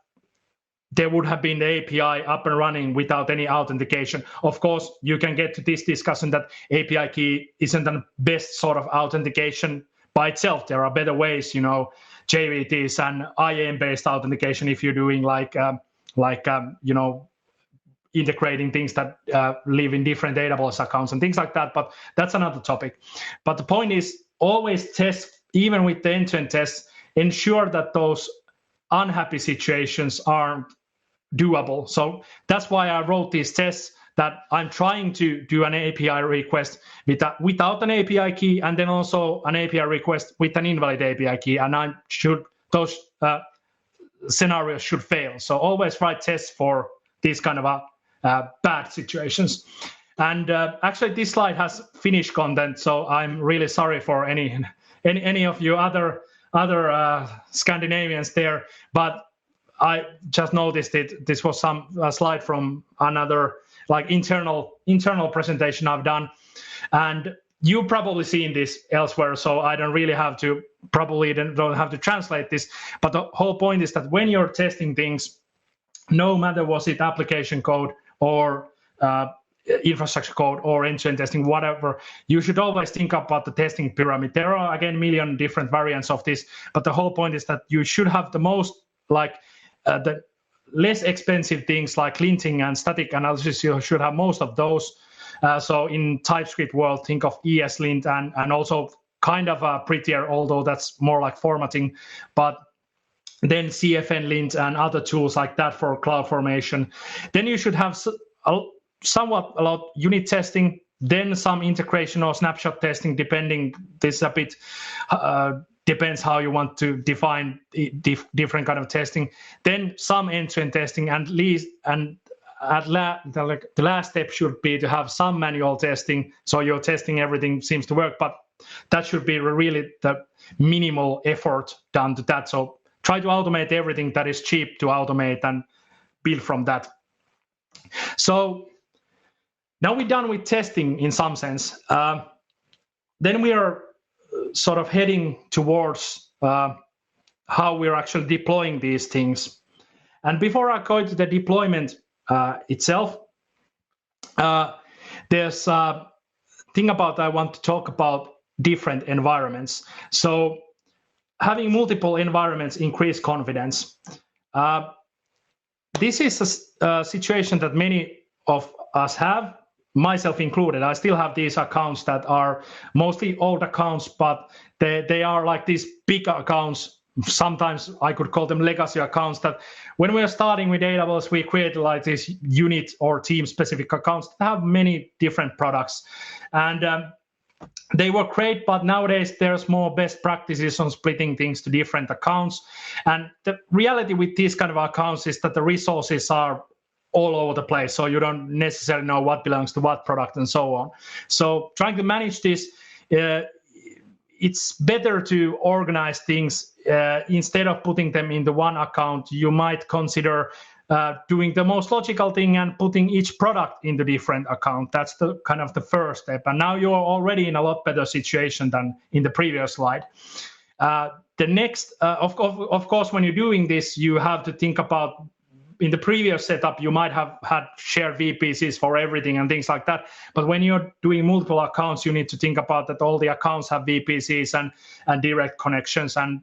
there would have been the API up and running without any authentication. Of course, you can get to this discussion that API key isn't the best sort of authentication by itself. There are better ways, JVTs and IAM-based authentication if you're doing integrating things that live in different database accounts and things like that. But that's another topic. But the point is, always test, even with the end-to-end tests, ensure that those unhappy situations aren't doable. So that's why I wrote these tests, that I'm trying to do an API request without an API key, and then also an API request with an invalid API key, and those scenarios should fail. So always write tests for these kind of bad situations. And actually, this slide has Finnish content, so I'm really sorry for any of you other Scandinavians there, but I just noticed it. This was a slide from another internal presentation I've done, and you've probably seen this elsewhere, so I don't really have to don't have to translate this. But the whole point is that when you're testing things, no matter was it application code or infrastructure code or end-to-end testing, whatever, you should always think about the testing pyramid. There are, again, a million different variants of this, but the whole point is that you should have the most, the less expensive things like linting and static analysis. You should have most of those. So in TypeScript world, think of ESLint and also kind of prettier, although that's more like formatting, but then CFNlint and other tools like that for CloudFormation. Then you should have somewhat a lot unit testing, then some integration or snapshot testing, depending. This a bit depends how you want to define different kind of testing. Then some end-to-end testing, and the last step should be to have some manual testing. So you're testing everything seems to work, but that should be really the minimal effort done to that. So try to automate everything that is cheap to automate and build from that. So now we're done with testing in some sense. Then we are sort of heading towards how we're actually deploying these things. And before I go to the deployment itself, there's a thing I want to talk about different environments. So having multiple environments increase confidence. This is a situation that many of us have, myself included. I still have these accounts that are mostly old accounts, but they are like these big accounts. Sometimes I could call them legacy accounts, that when we are starting with AWS, we created like these unit or team specific accounts that have many different products. And they were great, but nowadays there's more best practices on splitting things to different accounts. And the reality with these kind of accounts is that the resources are all over the place, so you don't necessarily know what belongs to what product and so on. So trying to manage this, it's better to organize things. Instead of putting them in the one account, you might consider doing the most logical thing and putting each product in the different account. That's the kind of the first step. And now you're already in a lot better situation than in the previous slide. The next, of course, when you're doing this, you have to think about, in the previous setup, you might have had shared VPCs for everything and things like that. But when you're doing multiple accounts, you need to think about that all the accounts have VPCs and direct connections and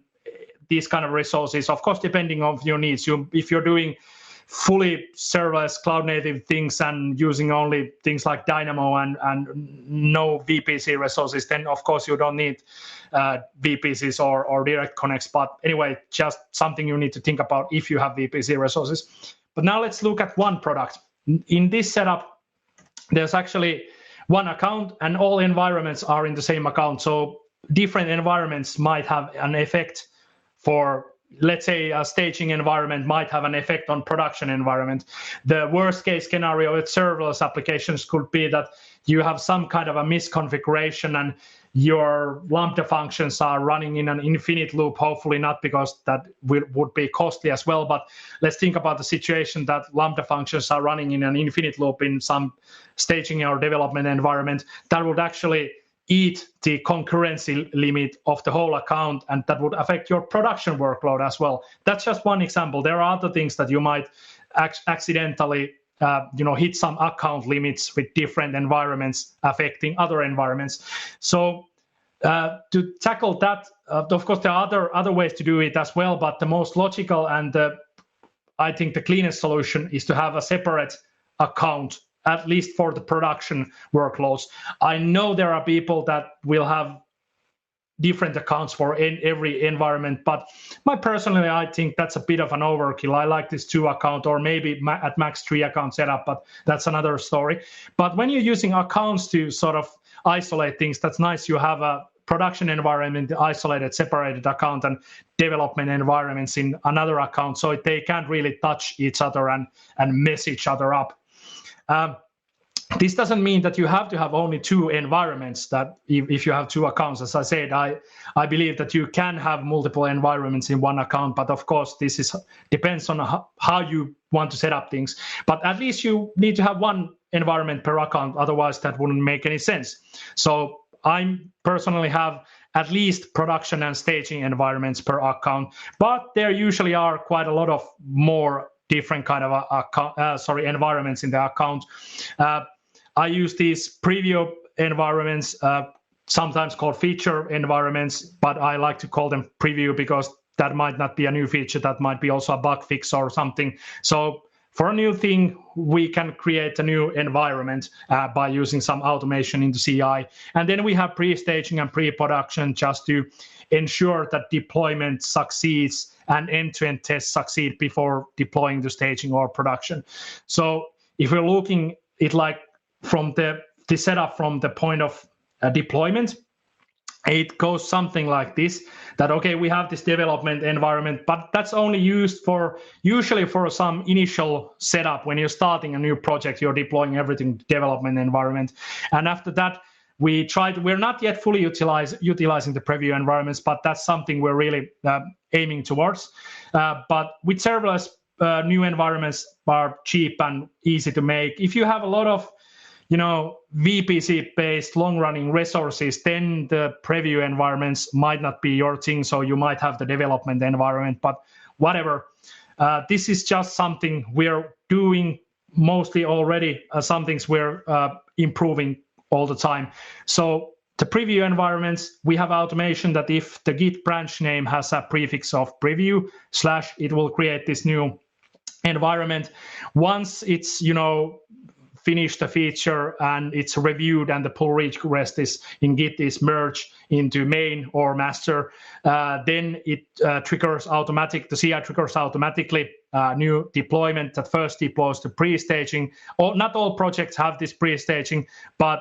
these kind of resources. Of course, depending on your needs. If you're doing fully serverless cloud native things and using only things like Dynamo and no VPC resources, then of course you don't need VPCs or direct connects. But anyway, just something you need to think about if you have VPC resources. But now let's look at one product. In this setup, there's actually one account and all environments are in the same account. So different environments might have an effect for, let's say, a staging environment might have an effect on production environment. The worst case scenario with serverless applications could be that you have some kind of a misconfiguration and your Lambda functions are running in an infinite loop, hopefully not, because that would be costly as well. But let's think about the situation that Lambda functions are running in an infinite loop in some staging or development environment. That would actually eat the concurrency limit of the whole account, and that would affect your production workload as well. That's just one example. There are other things that you might accidentally hit some account limits with different environments affecting other environments. So to tackle that, of course, there are other ways to do it as well, but the most logical and I think the cleanest solution is to have a separate account, at least for the production workloads. I know there are people that will have different accounts for every environment, but personally, I think that's a bit of an overkill. I like this 2-account or maybe at max 3-account setup, but that's another story. But when you're using accounts to sort of isolate things, that's nice. You have a production environment, isolated, separated account, and development environments in another account, so they can't really touch each other and mess each other up. This doesn't mean that you have to have only 2 environments, that if you have 2 accounts. As I said, I believe that you can have multiple environments in one account, but of course this depends on how you want to set up things. But at least you need to have 1 environment per account, otherwise that wouldn't make any sense. So I personally have at least production and staging environments per account, but there usually are quite a lot of more different kind of environments in the account. I use these preview environments, sometimes called feature environments, but I like to call them preview because that might not be a new feature. That might be also a bug fix or something. So for a new thing, we can create a new environment by using some automation into CI. And then we have pre-staging and pre-production just to ensure that deployment succeeds and end-to-end tests succeed before deploying to staging or production. So if we're looking at like from the setup from the point of deployment, it goes something like this, that, okay, we have this development environment, but that's only used usually for some initial setup. When you're starting a new project, you're deploying everything to development environment. And after that, we're not yet fully utilizing the preview environments, but that's something we're really aiming towards. But with serverless, new environments are cheap and easy to make. If you have a lot of VPC-based long-running resources, then the preview environments might not be your thing, so you might have the development environment, but whatever. This is just something we're doing mostly already, some things we're improving all the time. So the preview environments, we have automation that if the Git branch name has a prefix of preview / it will create this new environment. Once it's, finish the feature and it's reviewed and the pull request is in Git is merged into main or master, then it triggers the CI triggers automatically new deployment that first deploys to pre-staging. Not all projects have this pre-staging, but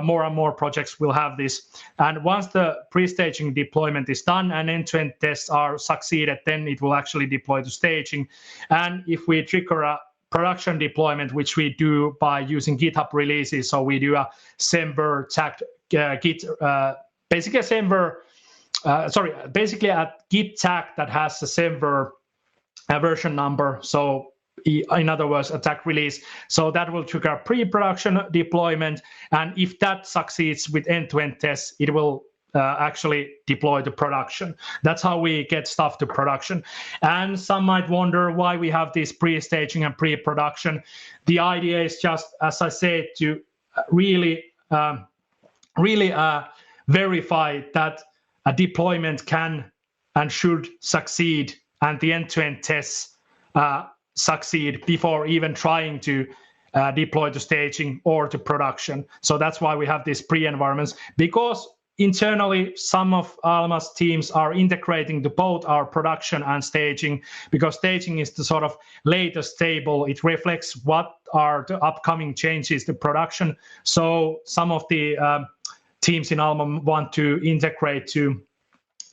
more and more projects will have this. And once the pre-staging deployment is done and end-to-end tests are succeeded, then it will actually deploy to staging. And if we trigger a production deployment, which we do by using GitHub releases. So we do a Semver tag Git, basically a Git tag that has a Semver version number. So in other words, a tag release. So that will trigger pre-production deployment. And if that succeeds with end-to-end tests, it will actually deploy to production. That's how we get stuff to production. And some might wonder why we have this pre-staging and pre-production. The idea is just, as I said, to really verify that a deployment can and should succeed and the end-to-end tests succeed before even trying to deploy to staging or to production. So that's why we have these pre-environments, because internally, some of Alma's teams are integrating to both our production and staging, because staging is the sort of latest table. It reflects what are the upcoming changes to production. So some of the teams in Alma want to integrate to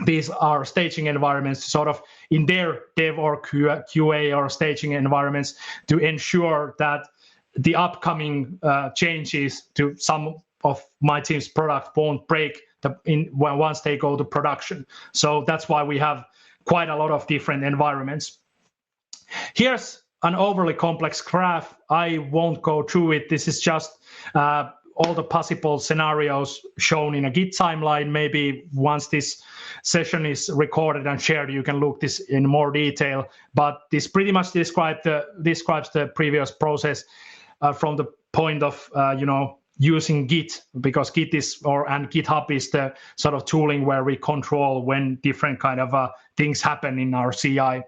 these are staging environments, sort of in their dev or QA or staging environments, to ensure that the upcoming changes to some of my team's product won't break once they go to production. So that's why we have quite a lot of different environments. Here's an overly complex graph. I won't go through it. This is just all the possible scenarios shown in a Git timeline. Maybe once this session is recorded and shared, you can look this in more detail. But this pretty much describes the previous process from the point of using Git, because Git and GitHub is the sort of tooling where we control when different kind of things happen in our CI.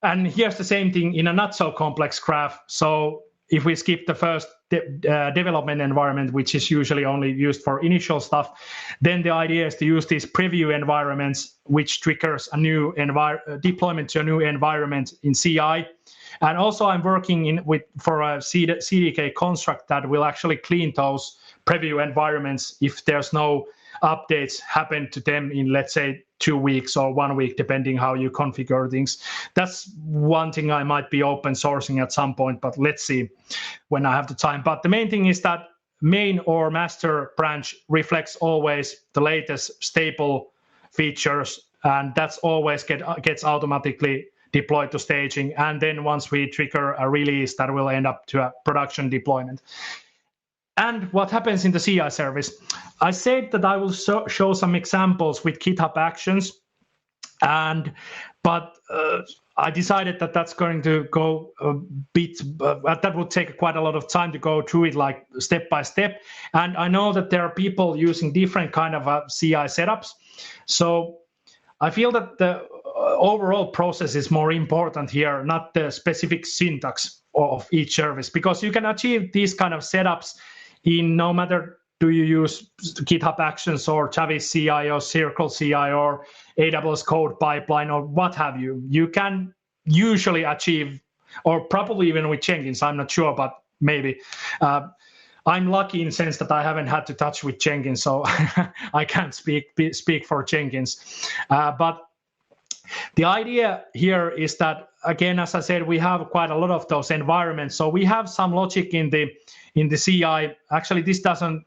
And here's the same thing in a not so complex graph. So if we skip the first development environment, which is usually only used for initial stuff, then the idea is to use these preview environments, which triggers a new deployment to a new environment in CI. And also I'm working for a CDK construct that will actually clean those preview environments if there's no updates happen to them in, let's say, 2 weeks or 1 week, depending how you configure things. That's one thing I might be open sourcing at some point, but let's see when I have the time. But the main thing is that main or master branch reflects always the latest stable features, and that's always gets automatically deployed to staging. And then once we trigger a release, that will end up to a production deployment. And what happens in the CI service? I said that I will show some examples with GitHub Actions, but I decided that that's going to go a bit, that would take quite a lot of time to go through it like step by step. And I know that there are people using different kind of CI setups. So I feel that the overall process is more important here, not the specific syntax of each service, because you can achieve these kind of setups in no matter do you use GitHub Actions or Travis CI or Circle CI or AWS Code Pipeline or what have you. You can usually achieve, or probably even with Jenkins, I'm not sure, but maybe. I'm lucky in the sense that I haven't had to touch with Jenkins, so I can't speak for Jenkins. But the idea here is that, again, as I said, we have quite a lot of those environments. So we have some logic in the CI. Actually, this doesn't.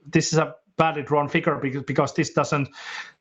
This is a badly drawn figure because this doesn't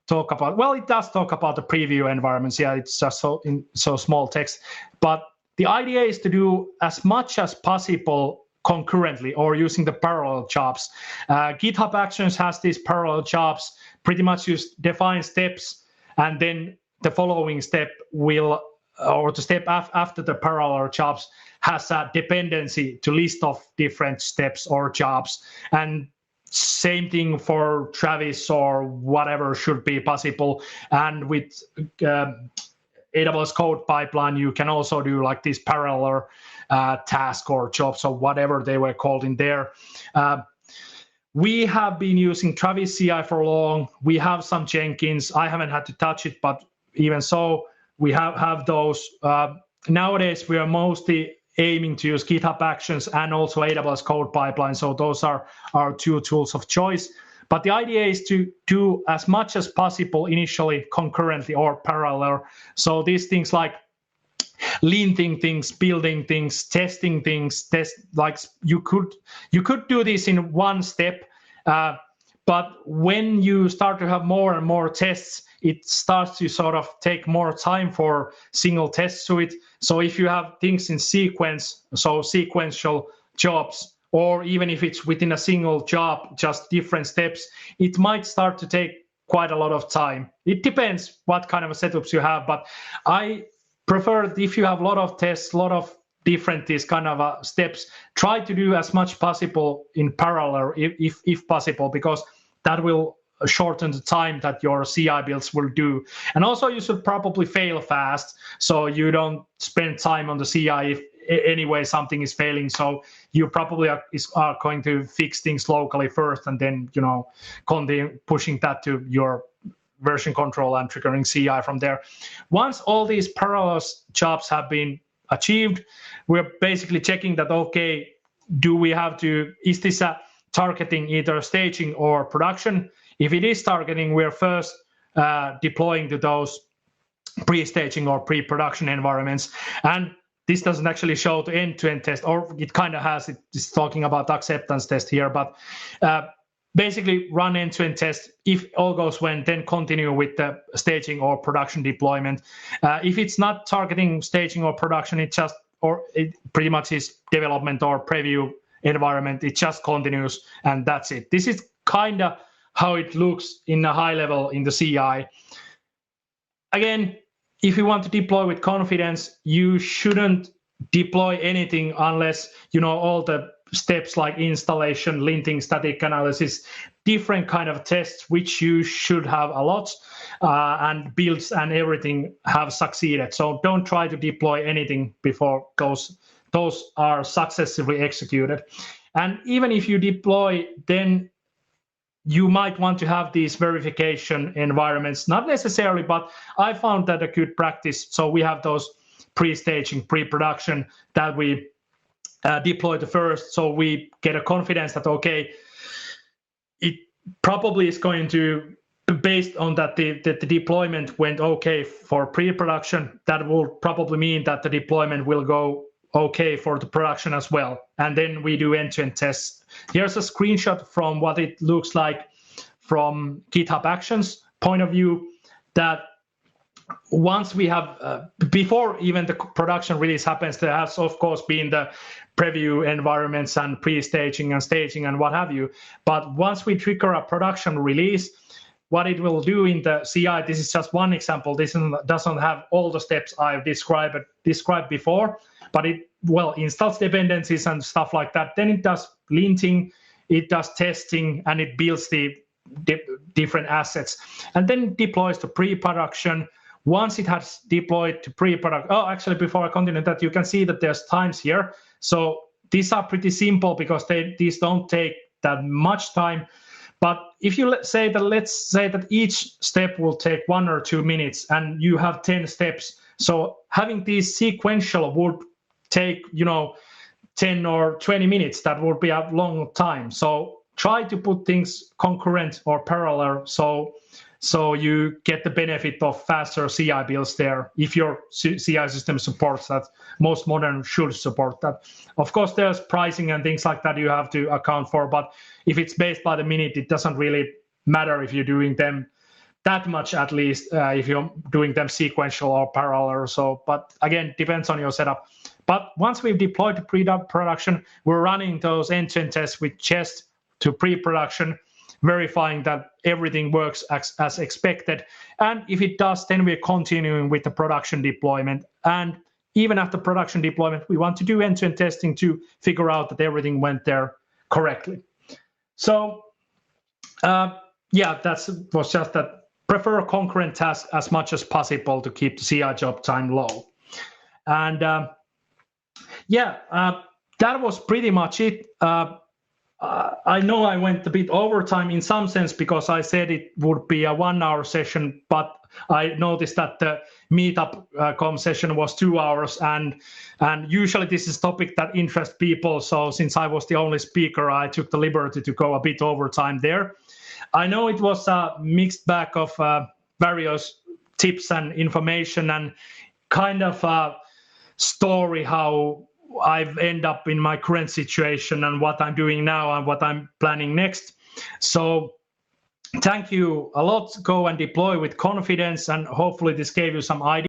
talk about. Well, it does talk about the preview environments. Yeah, it's just so small text. But the idea is to do as much as possible concurrently or using the parallel jobs. GitHub Actions has these parallel jobs. Pretty much you define steps, and then the following step will, or the step after the parallel jobs, has a dependency to list of different steps or jobs. And same thing for Travis or whatever should be possible. And with AWS Code Pipeline, you can also do like this parallel task or jobs or whatever they were called in there. We have been using Travis CI for long. We have some Jenkins. I haven't had to touch it, but even so, we have those. Nowadays, we are mostly aiming to use GitHub Actions and also AWS Code Pipeline. So those are our two tools of choice. But the idea is to do as much as possible initially concurrently or parallel. So these things like linting things, building things, testing things, like you could do this in one step. But when you start to have more and more tests, it starts to sort of take more time for single test suite. So if you have things in sequence, so sequential jobs, or even if it's within a single job, just different steps, it might start to take quite a lot of time. It depends what kind of setups you have, but I prefer if you have a lot of tests, a lot of different these kind of steps, try to do as much possible in parallel if possible, because that will shorten the time that your CI builds will do. And also you should probably fail fast so you don't spend time on the CI if anyway something is failing. So you probably are going to fix things locally first and then continue pushing that to your version control and triggering CI from there. Once all these parallel jobs have been achieved, we're basically checking that, okay, is this a targeting either staging or production? If it is targeting, we're first deploying to those pre-staging or pre-production environments. And this doesn't actually show the end-to-end test, or it kind of has. It's talking about acceptance test here, but basically run end-to-end test. If all goes well, then continue with the staging or production deployment. If it's not targeting staging or production, it pretty much is development or preview environment. It just continues, and that's it. This is kind of how it looks in a high level in the CI. Again, if you want to deploy with confidence, you shouldn't deploy anything unless you know all the steps like installation, linting, static analysis, different kind of tests, which you should have a lot, and builds and everything have succeeded. So don't try to deploy anything before those are successfully executed. And even if you deploy, then you might want to have these verification environments, not necessarily, but I found that a good practice. So we have those pre-staging, pre-production that we deploy the first, so we get a confidence that, okay, it probably is going to, based on that the deployment went okay for pre-production, that will probably mean that the deployment will go okay for the production as well. And then we do end-to-end tests. Here's a screenshot from what it looks like from GitHub Actions point of view, that once we have, before even the production release happens, there has of course been the preview environments and pre-staging and staging and what have you. But once we trigger a production release, what it will do in the CI, this is just one example. This doesn't have all the steps I've described before, but it installs dependencies and stuff like that. Then it does linting, it does testing, and it builds the different assets, and then deploys to pre-production. Once it has deployed to pre-production, actually, before I continue that, you can see that there's times here. So these are pretty simple because these don't take that much time. But if you let's say that each step will take 1 or 2 minutes, and you have 10 steps, so having these sequential would take 10 or 20 minutes. That would be a long time. So try to put things concurrent or parallel, so you get the benefit of faster CI builds there, if your CI system supports that. Most modern should support that. Of course, there's pricing and things like that you have to account for, but if it's based by the minute, it doesn't really matter if you're doing them that much, at least if you're doing them sequential or parallel. So, but again, depends on your setup. But once we've deployed to pre-production, we're running those end-to-end tests with Jest to pre-production, verifying that everything works as expected. And if it does, then we're continuing with the production deployment. And even after production deployment, we want to do end-to-end testing to figure out that everything went there correctly. So that was just that. Prefer concurrent tasks as much as possible to keep the CI job time low. And that was pretty much it. I know I went a bit overtime in some sense because I said it would be a 1-hour session, but I noticed that the meetup session was 2 hours, and usually this is a topic that interests people. So since I was the only speaker, I took the liberty to go a bit overtime there. I know it was a mixed bag of various tips and information, and kind of a story how I've ended up in my current situation and what I'm doing now and what I'm planning next. So thank you a lot. Go and deploy with confidence, and hopefully this gave you some ideas.